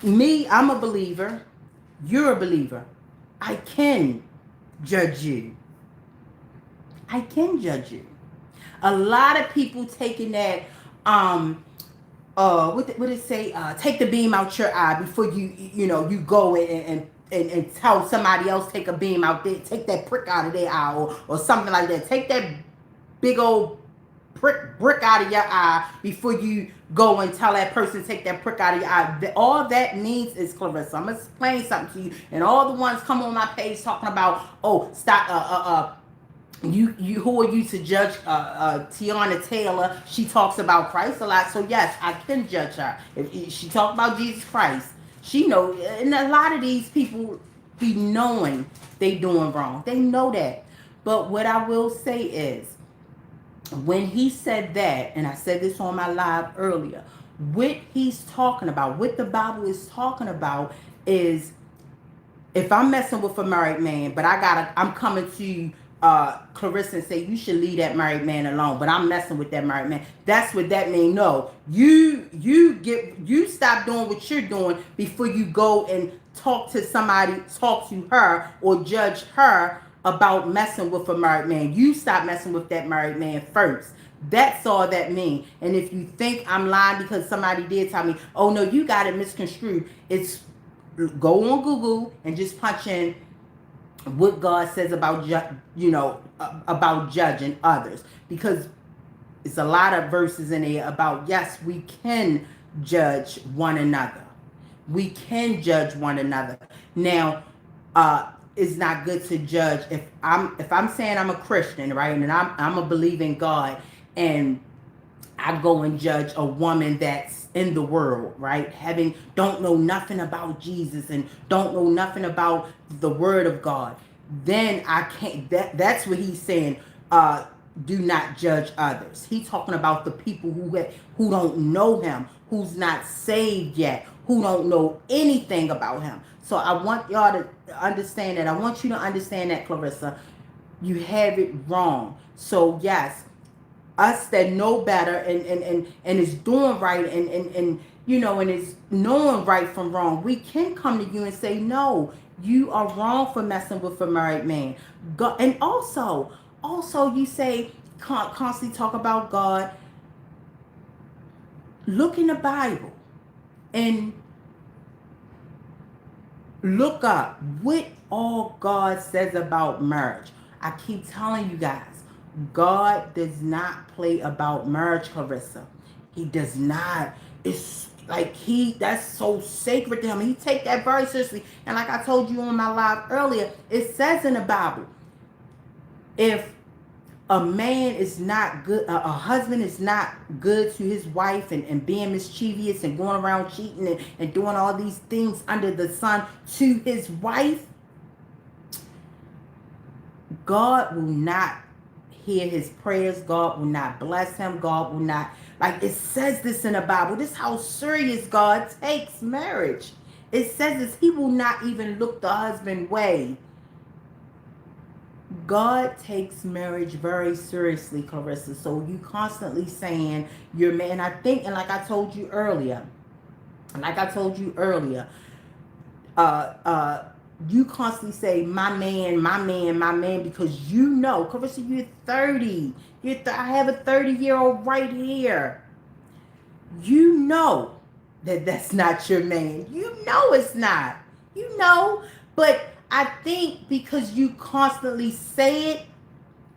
me, I'm a believer. You're a believer. I can judge you. I can judge you. A lot of people taking that what it say? Take the beam out your eye before you go and tell somebody else take a beam out there, take that prick out of their eye, or something like that. Take that big old brick out of your eye before you go and tell that person take that prick out of your eye. All that means is, Claressa, I'm gonna explain something to you. And all the ones come on my page talking about, oh, stop, you who are you to judge Tiana Taylor? She talks about Christ a lot, so yes, I can judge her. If she talks about Jesus Christ, she know. And a lot of these people be knowing they doing wrong. They know that. But what I will say is, when he said that, and I said this on my live earlier, what he's talking about, what the Bible is talking about, is if I'm messing with a married man, but I'm coming to Claressa and say you should leave that married man alone, but I'm messing with that married man. That's what that means. No, you stop doing what you're doing before you go and talk to her or judge her about messing with a married man. You stop messing with that married man first. That's all that means. And if you think I'm lying because somebody did tell me, oh no, you got it misconstrued, it's go on Google and just punch in what God says about about judging others, because it's a lot of verses in there about, yes, we can judge one another. We can judge one another. Now, it's not good to judge if I'm saying I'm a Christian, right, and I'm a believing God, and I go and judge a woman that's in the world, right? Don't know nothing about Jesus and don't know nothing about the word of God. Then I can't, that's what he's saying. Do not judge others. He's talking about the people who don't know him, who's not saved yet, who don't know anything about him. So I want y'all to understand that. I want you to understand that, Claressa. You have it wrong. So yes, us that know better and is doing right and is knowing right from wrong, we can come to you and say, no, you are wrong for messing with a married man. God, and also you say, constantly talk about God. Look in the Bible and look up what all God says about marriage. I keep telling you guys, God does not play about marriage, Claressa. He does not. It's like that's so sacred to him. He take that very seriously. And like I told you on my live earlier, it says in the Bible, if a man is not good, a husband is not good to his wife and being mischievous and going around cheating and doing all these things under the sun to his wife, God will not hear his prayers. God will not bless him. God will not, like it says this in the Bible. This is how serious God takes marriage. It says this, he will not even look the husband way. God takes marriage very seriously, Claressa. So you constantly saying you're man. I think, and like I told you earlier, you constantly say my man, because you know, Claressa, you're 30. I have a 30-year-old right here. You know that that's not your man. You know it's not. You know, but I think because you constantly say it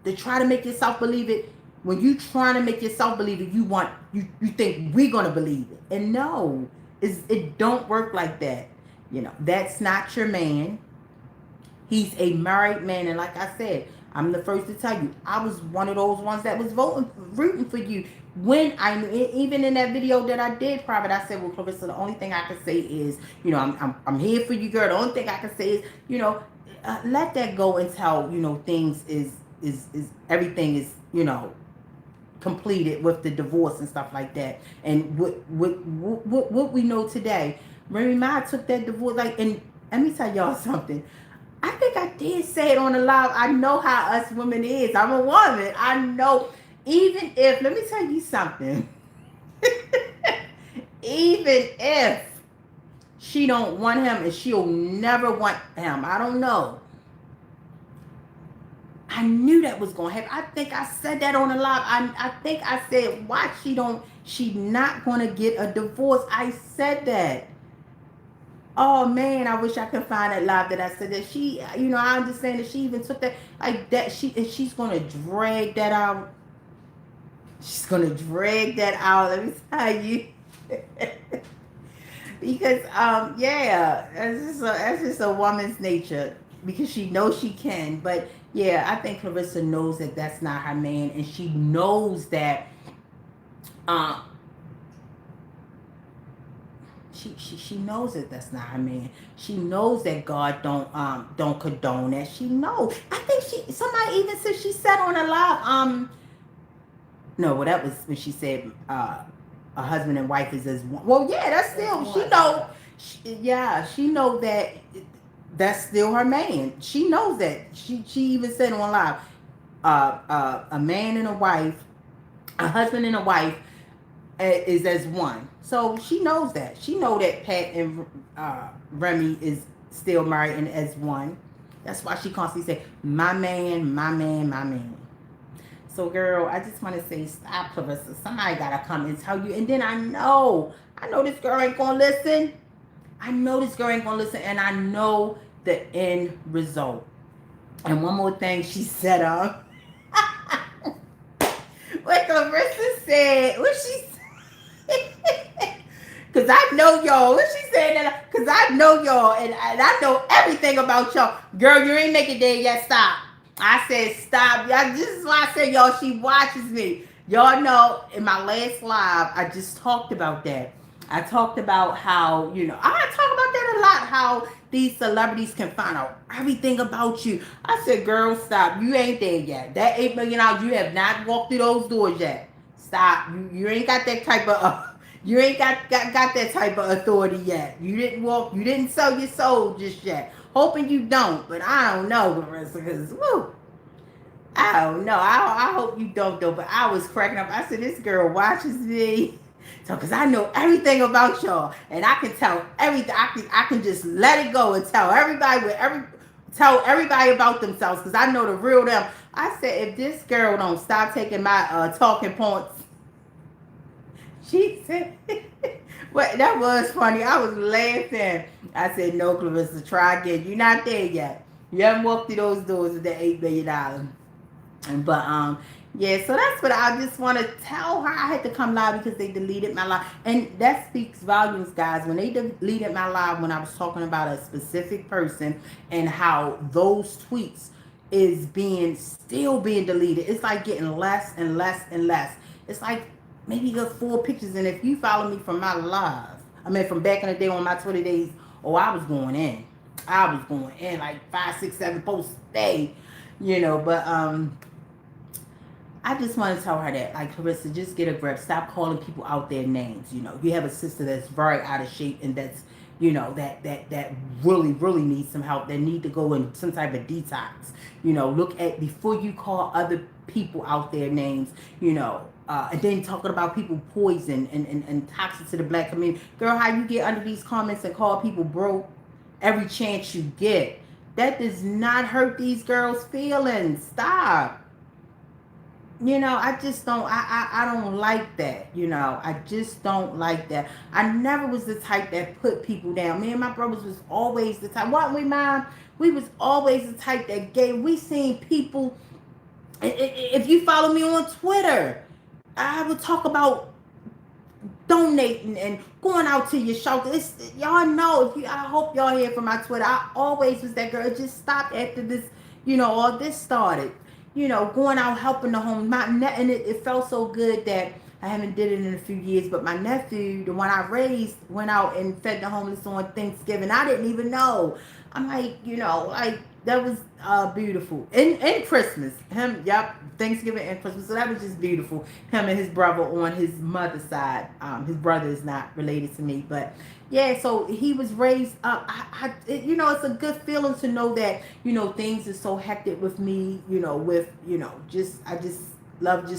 to try to make yourself believe it, when you trying to make yourself believe it, you think we're gonna believe it. And no, it don't work like that. That's not your man. He's a married man, and like I said, I'm the first to tell you, I was one of those ones that was rooting for you when I even in that video that I did private, I said, well, Claressa, the only thing I can say is, I'm here for you, girl. The only thing I can say is, let that go until things is everything is completed with the divorce and stuff like that. And what we know today, Mary Ma took that divorce and let me tell y'all something. I think I did say it on the live. I know how us women is. I'm a woman. I know. Even if, let me tell you something. Even if she don't want him and she'll never want him, I don't know. I knew that was gonna happen. I think I said that on the live. I think I said, why she not gonna get a divorce. I said that. Oh man, I wish I could find that live that I said that she, I understand that she even took that like that. She's gonna drag that out. She's gonna drag that out. Let me tell you, because yeah, that's just a woman's nature because she knows she can. But yeah, I think Claressa knows that that's not her man, and she knows that. She knows that that's not her man. She knows that God don't condone that. She knows. I think somebody even said she said on a live no, well that was when she said a husband and wife is as one. Well, yeah, that's still she know. She know that that's still her man. She knows that. She even said on live, a man and a wife, a husband and a wife is as one. So she knows that. She know that Pat and Remy is still married and as one. That's why she constantly say, my man, my man, my man. So girl, I just want to say, stop, Claressa. Somebody got to come and tell you. And then I know this girl ain't going to listen. I know this girl ain't going to listen. And I know the end result. And one more thing she said, what Claressa said, what she said, because I know y'all, what she said, that because I know y'all, and I know everything about y'all. Girl, you ain't make it there yet, stop. I said stop. This is why I said, y'all, she watches me. Y'all know in my last live, I just talked about that. I talked about how, I talk about that a lot, how these celebrities can find out everything about you. I said, girl, stop. You ain't there yet. That $8 million, you have not walked through those doors yet. Stop. You ain't got that type of, you ain't got that type of authority yet. You didn't sell your soul just yet. Hoping you don't, but I don't know, Claressa, because, woo, I don't know. I hope you don't, though, but I was cracking up. I said, this girl watches me. So, because I know everything about y'all, and I can tell everything. I can just let it go and tell everybody about themselves, because I know the real them. I said, if this girl don't stop taking my talking points, she said, but that was funny. I was laughing. I said, no, Claressa, try again. You're not there yet. You haven't walked through those doors with the $8 billion. But yeah, so that's what I just want to tell her. I had to come live because they deleted my live, and that speaks volumes, guys. When they deleted my live, when I was talking about a specific person and how those tweets is still being deleted, it's like getting less and less and less. It's like maybe you got 4 pictures, and if you follow me from my live, I mean from back in the day on my Twitter days, I was going in. I was going in like 5, 6, 7 posts a day, but I just want to tell her that, like, Claressa, just get a grip. Stop calling people out their names. You have a sister that's very out of shape, and that's, that really, really needs some help. That need to go in some type of detox. Look at before you call other people out their names. And then talking about people poison and toxic to the black community. Girl, how you get under these comments and call people broke every chance you get? That does not hurt these girls' feelings. Stop. I just don't, I don't like that. I just don't like that. I never was the type that put people down. Me and my brothers was always the type. Wasn't we, Mom? We was always the type that we seen people. If you follow me on Twitter, I would talk about donating and going out to your shelter. Y'all know, I hope y'all hear from my Twitter. I always was that girl. It just stopped after this, all this started. Going out helping the homeless. And it felt so good that I haven't did it in a few years. But my nephew, the one I raised, went out and fed the homeless on Thanksgiving. I didn't even know. I'm like, like that was beautiful. And Christmas, him, yep, Thanksgiving and Christmas. So that was just beautiful. Him and his brother on his mother's side. His brother is not related to me, but yeah. So he was raised up. It's a good feeling to know that things are so hectic with me. With I just love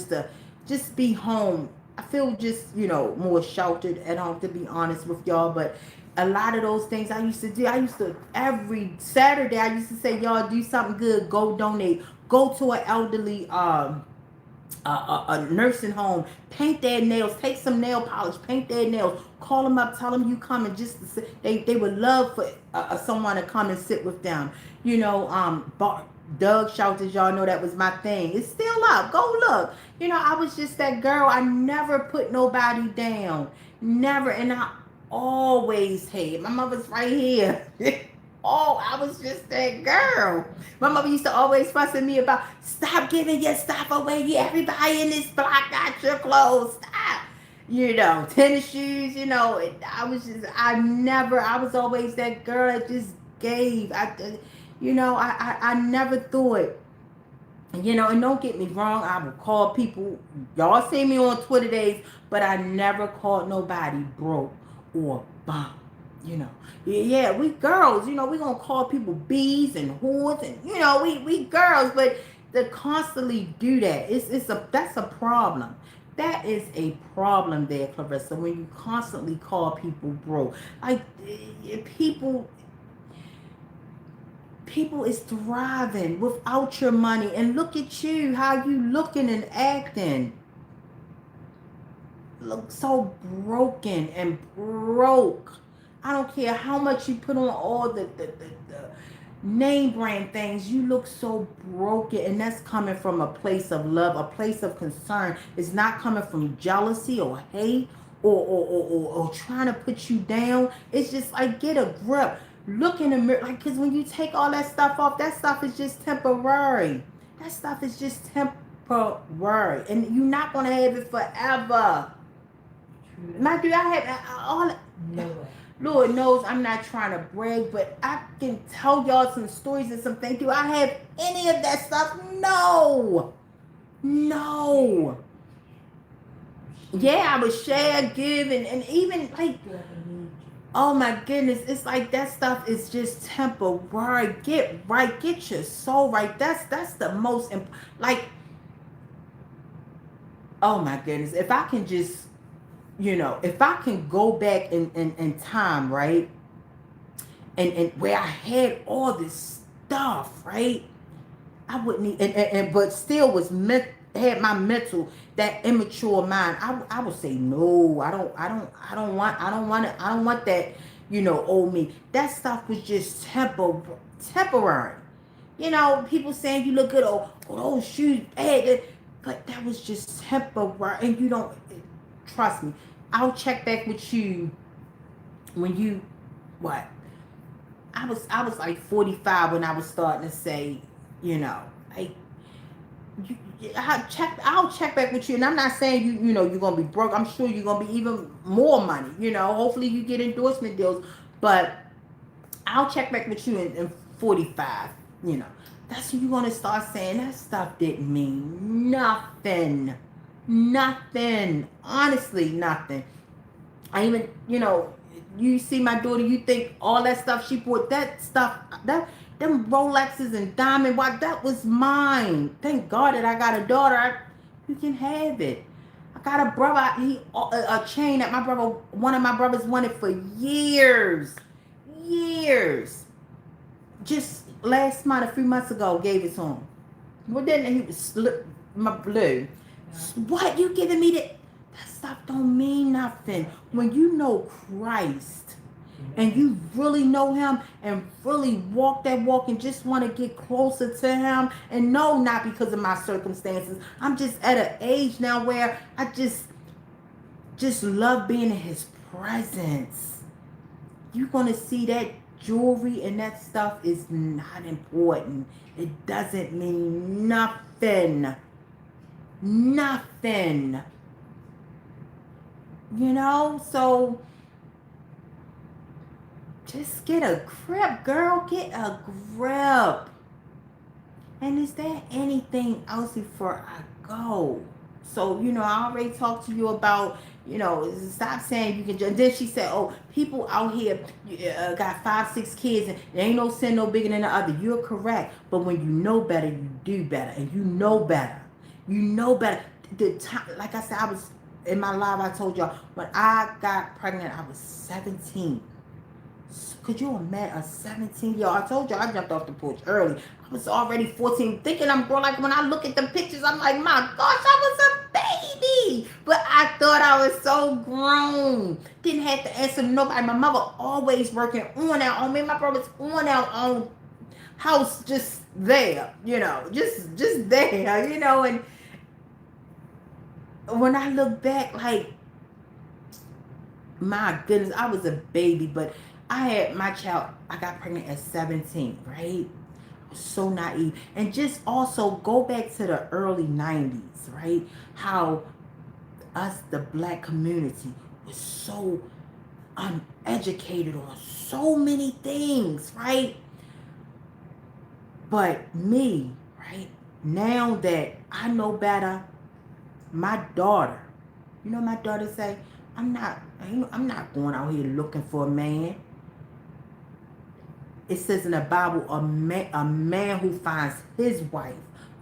just be home. I feel just more sheltered at home, to be honest with y'all. But a lot of those things I used to do. I used to every Saturday. I used to say, y'all do something good. Go donate. Go to an elderly a nursing home, paint their nails, take some nail polish, paint their nails, call them up, tell them you coming. Just to sit, they would love for someone to come and sit with them. Doug shelters, y'all know that was my thing. It's still up. Go look. I was just that girl. I never put nobody down, never, and I always had. My mother's right here. Oh, I was just that girl. My mother used to always fuss at me about, stop giving your stuff away. Everybody in this block got your clothes. Stop. Tennis shoes, I was always that girl that just gave. I never thought, and don't get me wrong, I would call people. Y'all see me on Twitter days, but I never called nobody broke or bum. Yeah, we girls, we gonna call people bees and whores, and we girls, but to constantly do that, that's a problem. That is a problem there, Claressa, when you constantly call people broke. Like, people is thriving without your money, and look at you, how you looking and acting. Look so broken and broke. I don't care how much you put on all the name brand things. You look so broken, and that's coming from a place of love, a place of concern. It's not coming from jealousy or hate or trying to put you down. It's just like, get a grip. Look in the mirror, like, because when you take all that stuff off, that stuff is just temporary. That stuff is just temporary, and you're not gonna have it forever. Mind you, I have all. No way. Lord knows I'm not trying to brag, but I can tell y'all some stories and some things. Do I have any of that stuff? No. Yeah, I would share, give, and even like, oh my goodness, it's like that stuff is just temporary. Get right, get your soul right. That's the most like. Oh my goodness, if I can just. If I can go back in time, right? And where I had all this stuff, right? I wouldn't need, but still had my mental, that immature mind. I would say, no, I don't want that, old me. That stuff was just temporary. People saying you look good, those shoes bad, but that was just temporary, and trust me, I'll check back with you when you, what? I was like 45 when I was starting to say, like, I'll check back with you, and I'm not saying you're gonna be broke. I'm sure you're gonna be even more money. Hopefully you get endorsement deals, but I'll check back with you in 45. That's when you're gonna start saying that stuff didn't mean nothing. Nothing. Honestly, nothing. I even, you see my daughter, you think all that stuff she bought, that stuff, them Rolexes and diamond watch, that was mine. Thank God that I got a daughter. You can have it. I got a brother, a chain that one of my brothers wanted for years. Just last month, a few months ago, gave it to him. Well, then he was my blue. What, you giving me that stuff don't mean nothing. When you know Christ and you really know him and really walk that walk and just want to get closer to him, and no, not because of my circumstances. I'm just at an age now where I just love being in his presence. You're going to see that jewelry and that stuff is not important. It doesn't mean nothing. Nothing. You know, so just get a grip, girl. Get a grip. And is there anything else before I go? So, I already talked to you about, stop saying you can just. Then she said, oh, people out here got 5, 6 kids and there ain't no sin no bigger than the other. You're correct. But when you know better, you do better. And you know better. You know better. The time, like I said, I was in my live, I told y'all, when I got pregnant, I was 17. Could you imagine a 17-year-old? I told you I jumped off the porch early. I was already 14, thinking I'm grown. Like when I look at the pictures, I'm like, my gosh, I was a baby. But I thought I was so grown. Didn't have to answer to nobody. My mother always working on our own. Me and my brothers on our own house, just there, just there, And when I look back, like, my goodness, I was a baby, but I had my child, I got pregnant at 17, right? So naive. And just also go back to the early 90s, right? How us, the black community, was so uneducated on so many things, right? But me, right? Now that I know better, my daughter, my daughter say, I'm not going out here looking for a man. It says in the Bible, a man who finds his wife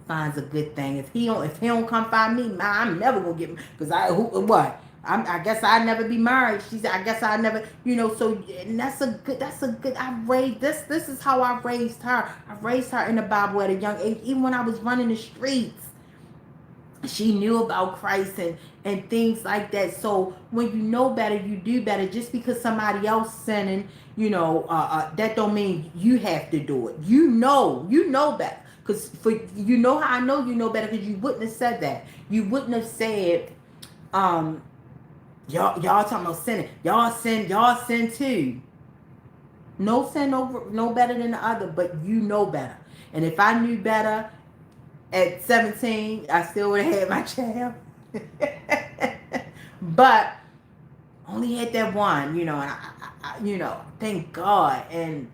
finds a good thing. If he don't come find me, man, I'm never gonna get, because I guess I'll never be married. She said, I guess I'll never, so, and that's a good, this is how I raised her. I raised her in the Bible at a young age, even when I was running the streets. She knew about Christ and things like that. So when you know better, you do better. Just because somebody else sinning, that don't mean you have to do it. You know better. Because how I know you know better, because you wouldn't have said that. You wouldn't have said, y'all talking about sinning. Y'all sin too. No sin no better than the other, but you know better. And if I knew better at 17, I still would have had my child. But only had that one, and I thank God. And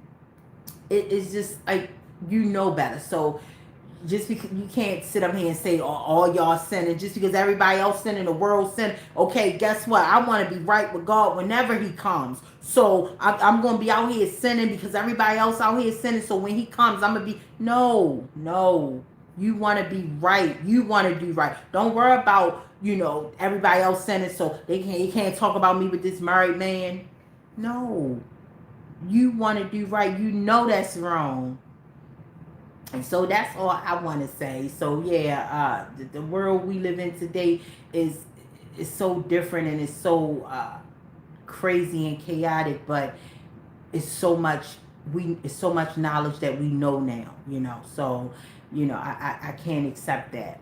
it is just like, better. So just because you can't sit up here and say all y'all sinning, just because everybody else sinning, the world sinning. Okay, guess what? I want to be right with God whenever he comes. So I'm going to be out here sinning because everybody else out here sinning. So when he comes, I'm going to be, no. You want to be right. You want to do right. Don't worry about, everybody else sinning, so you can't talk about me with this married man. No. You want to do right. You know that's wrong. And so that's all I want to say. So yeah, the world we live in today is so different, and it's so crazy and chaotic, but it's so much knowledge that we know now, so I can't accept that.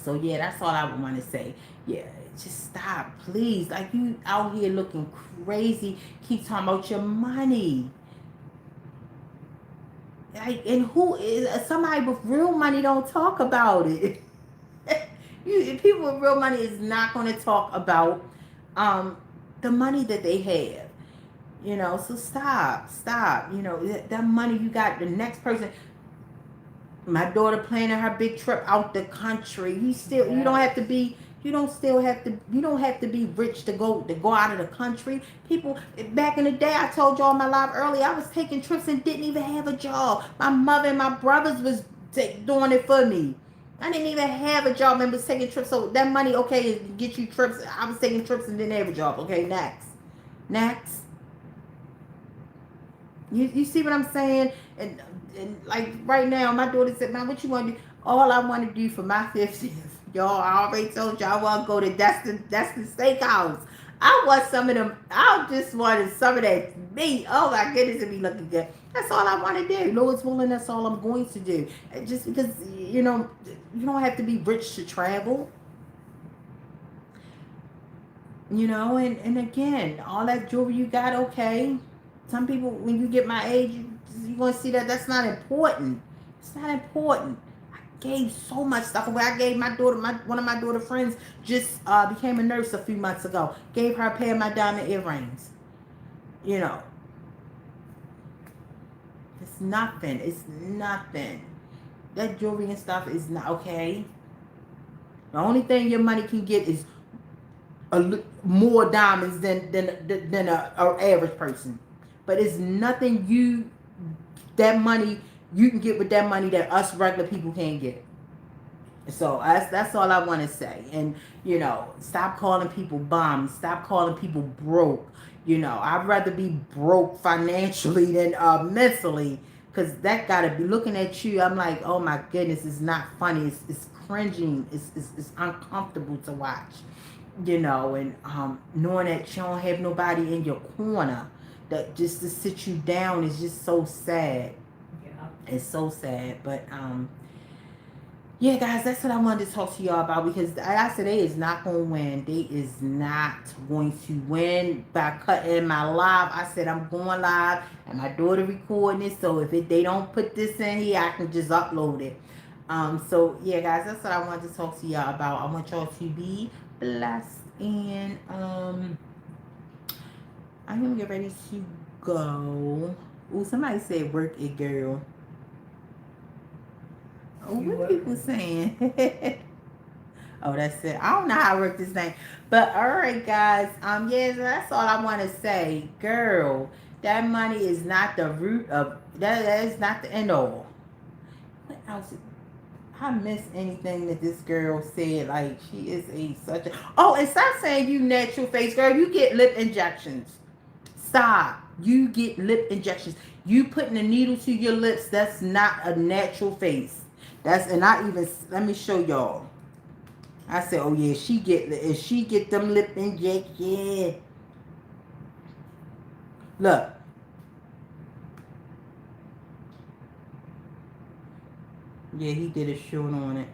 So yeah, that's all I want to say. Yeah, just stop, please. Like, you out here looking crazy, keep talking about your money. Like, and who is somebody with real money don't talk about it. People with real money is not going to talk about the money that they have. So stop. That money you got, the next person. My daughter planning her big trip out the country. You don't have to be rich to go out of the country. People back in the day, I told y'all in my live earlier, I was taking trips and didn't even have a job. My mother and my brothers was doing it for me. I didn't even have a job and was taking trips. So that money, okay, get you trips. I was taking trips and didn't have a job. Okay, next. You see what I'm saying? And like right now, my daughter said, "Man, what you want to do?" All I want to do for my 50th, y'all, I already told y'all I want to go to Destin Steakhouse. I want some of them. I just wanted some of that meat. Oh my goodness, it be looking good. That's all I want to do. Lord's willing, that's all I'm going to do. Just because, you don't have to be rich to travel. And again, all that jewelry you got, okay. Some people, when you get my age, you're going to see that that's not important. It's not important. gave so much stuff away. I gave my daughter, one of my daughter friends just became a nurse a few months ago. Gave her a pair of my diamond earrings. You know, it's nothing. It's nothing. That jewelry and stuff is not okay. The only thing your money can get is more diamonds than a average person. But it's nothing that money you can get with that money that us regular people can't get. So that's all I want to say. And stop calling people bums. Stop calling people broke. I'd rather be broke financially than mentally, because that gotta be looking at you. I'm like, oh my goodness, it's not funny. It's cringing. It's uncomfortable to watch. And knowing that you don't have nobody in your corner that just to sit you down is just so sad. Yeah. It's so sad. But yeah, guys, that's what I wanted to talk to y'all about, because I said they is not going to win. They is not going to win by cutting my live. I said I'm going live and my daughter recording it, so if they don't put this in here, I can just upload it. So yeah, guys, that's what I wanted to talk to y'all about. I want y'all to be blessed, and I'm gonna get ready to go. Oh, somebody said work it, girl. Oh, what are people saying? Oh, that's it. I don't know how I work this thing. But all right, guys. Yeah, that's all I want to say. Girl, that money is not the root of that is not the end all. What else? I miss anything that this girl said. Like, she is such a... Oh, and stop saying you natural face, girl. You get lip injections. Stop. You get lip injections. You putting a needle to your lips, that's not a natural face. And I even, let me show y'all. I said, oh yeah, she get them lip injections. Look. Yeah, he did a short on it.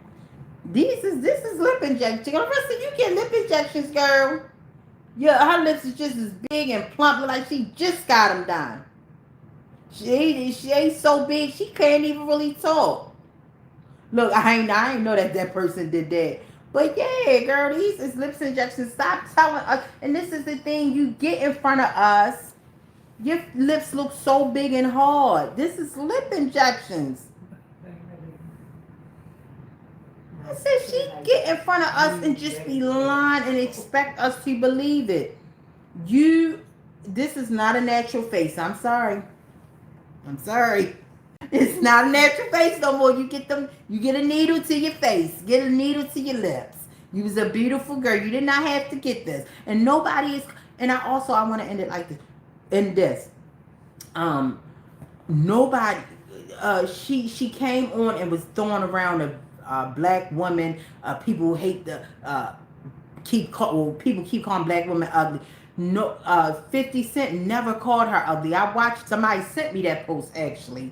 This is lip injections. Claressa, you get lip injections, girl. Yeah, her lips is just as big and plump, like she just got them done. She ain't so big, she can't even really talk. Look, I ain't know that person did that. But yeah, girl, these is lip injections. Stop telling us. And this is the thing, you get in front of us, your lips look so big and hard. This is lip injections. I said she get in front of us and just be lying and expect us to believe it. This is not a natural face. I'm sorry. It's not a natural face no more. You get a needle to your face. Get a needle to your lips. You was a beautiful girl. You did not have to get this. And nobody is, and I want to end it like this. In this. Nobody, she came on and was throwing around a black woman. People hate people keep calling black women ugly. No, 50 Cent never called her ugly. I watched, somebody sent me that post actually.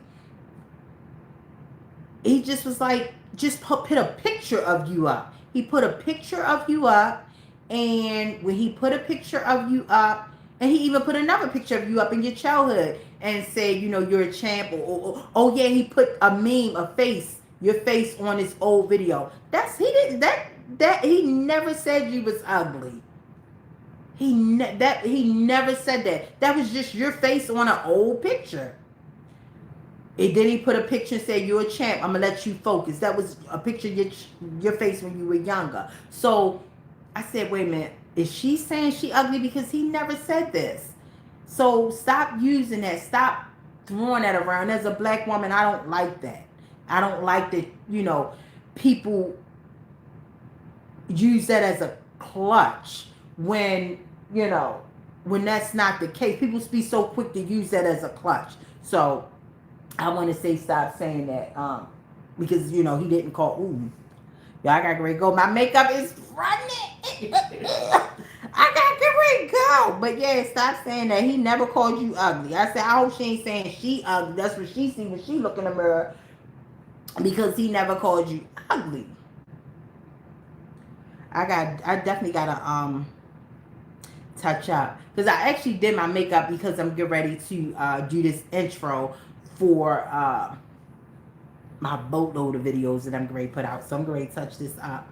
He just was like, just put a picture of you up. He put a picture of you up, and when he put a picture of you up, and he even put another picture of you up in your childhood and said, you're a champ. Oh yeah, he put a meme, your face on his old video. He never said you was ugly. He never said that. That was just your face on an old picture. And then he put a picture and said, you're a champ. I'm going to let you focus. That was a picture of your face when you were younger. So I said, wait a minute. Is she saying she ugly? Because he never said this. So stop using that. Stop throwing that around. As a black woman, I don't like that. I don't like that, people use that as a clutch when that's not the case. People be so quick to use that as a clutch. So I want to say stop saying that, because he didn't call. Ooh, y'all, I gotta get go. My makeup is running. I gotta get go. But yeah, stop saying that. He never called you ugly. I said I hope she ain't saying she ugly. That's what she see when she look in the mirror, because he never called you ugly. I definitely gotta touch up, because I actually did my makeup because I'm getting ready to do this intro for my boatload of videos that I'm going to put out. So I'm going to touch this up.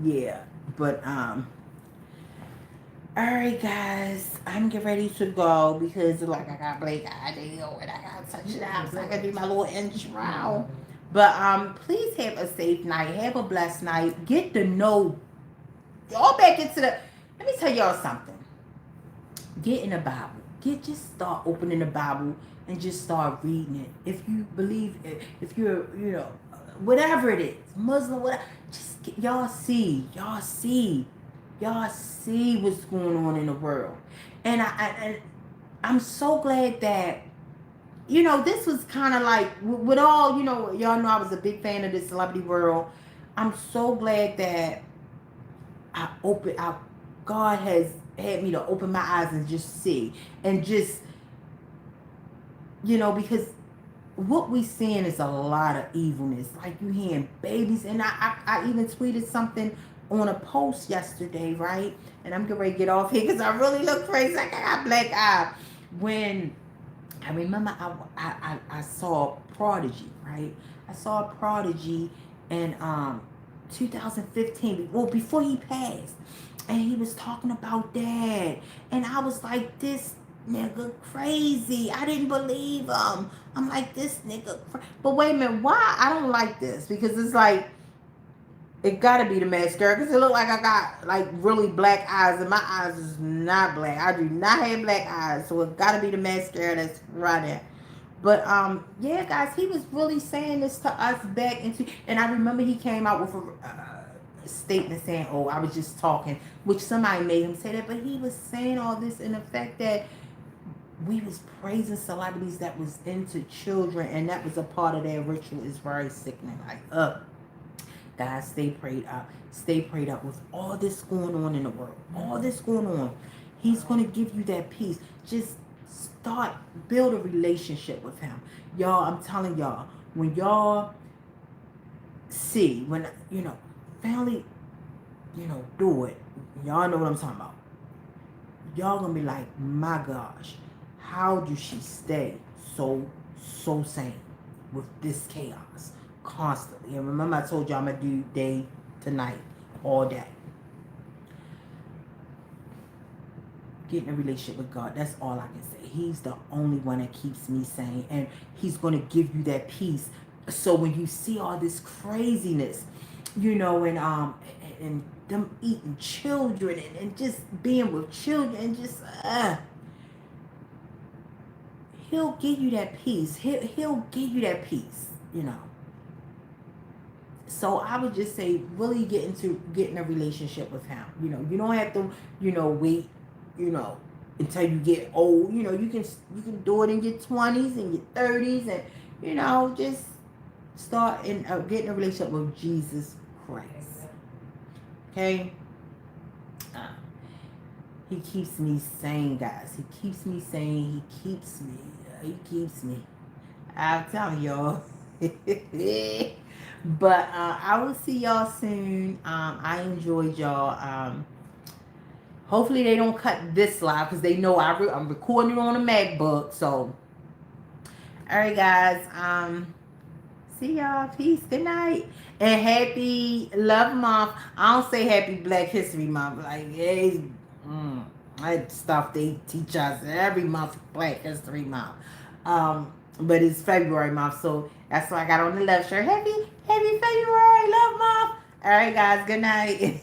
Yeah. But, all right, guys, I'm getting ready to go because like I got Blake idea and I gotta touch it out so I can do my little intro. But please have a safe night, have a blessed night. Get to know y'all back into the. Let me tell y'all something. Get in the Bible. Just start opening the Bible and just start reading it. If you believe it, if you're whatever it is, Muslim, whatever, just y'all see what's going on in the world. And I'm so glad that this was kind of like with all y'all know I was a big fan of the celebrity world. I'm so glad that God has had me to open my eyes and just see and just because what we seeing is a lot of evilness. Like you hearing babies, and I even tweeted something on a post yesterday, right? And I'm getting ready to get off here because I really look crazy. Like I got black eye. When I remember I saw Prodigy, right? I saw Prodigy in 2015. Well, before he passed, and he was talking about that, and I was like, this nigga crazy. I didn't believe him. I'm like, this nigga but wait a minute, why I don't like this? Because it's like it gotta be the mascara because it look like I got like really black eyes and my eyes is not black. I do not have black eyes, so it gotta be the mascara that's right there. But yeah, guys, he was really saying this to us back into, and I remember he came out with a statement saying, "Oh, I was just talking," which somebody made him say that, but he was saying all this in the fact that we was praising celebrities that was into children, and that was a part of their ritual. Is very sickening. Like, guys, stay prayed up. Stay prayed up with all this going on in the world. All this going on. He's going to give you that peace. Just build a relationship with him. Y'all, I'm telling y'all, when y'all see, when, family, do it, y'all know what I'm talking about. Y'all going to be like, my gosh, how do she stay so sane with this chaos constantly? And remember I told you I'm going to do day to night, all day. Get in a relationship with God. That's all I can say. He's the only one that keeps me sane. And he's going to give you that peace. So when you see all this craziness, and them eating children and just being with children and just he'll give you that peace. He'll give you that peace, So I would just say really get in a relationship with him. You don't have to, wait, until you get old. You can do it in your 20s and your 30s and just start getting a relationship with Jesus Christ. Okay? He keeps me sane, guys. He keeps me sane. He keeps me. I'm telling y'all. But I will see y'all soon. I enjoyed y'all. Hopefully they don't cut this live because they know I'm recording it on a MacBook. So, all right, guys. See y'all. Peace. Good night. And happy Love Month. I don't say happy Black History Month. Like, hey, that stuff they teach us every month, Black History Month. But it's February month, so that's why I got on the left shirt. Happy February, Love Month. All right, guys. Good night.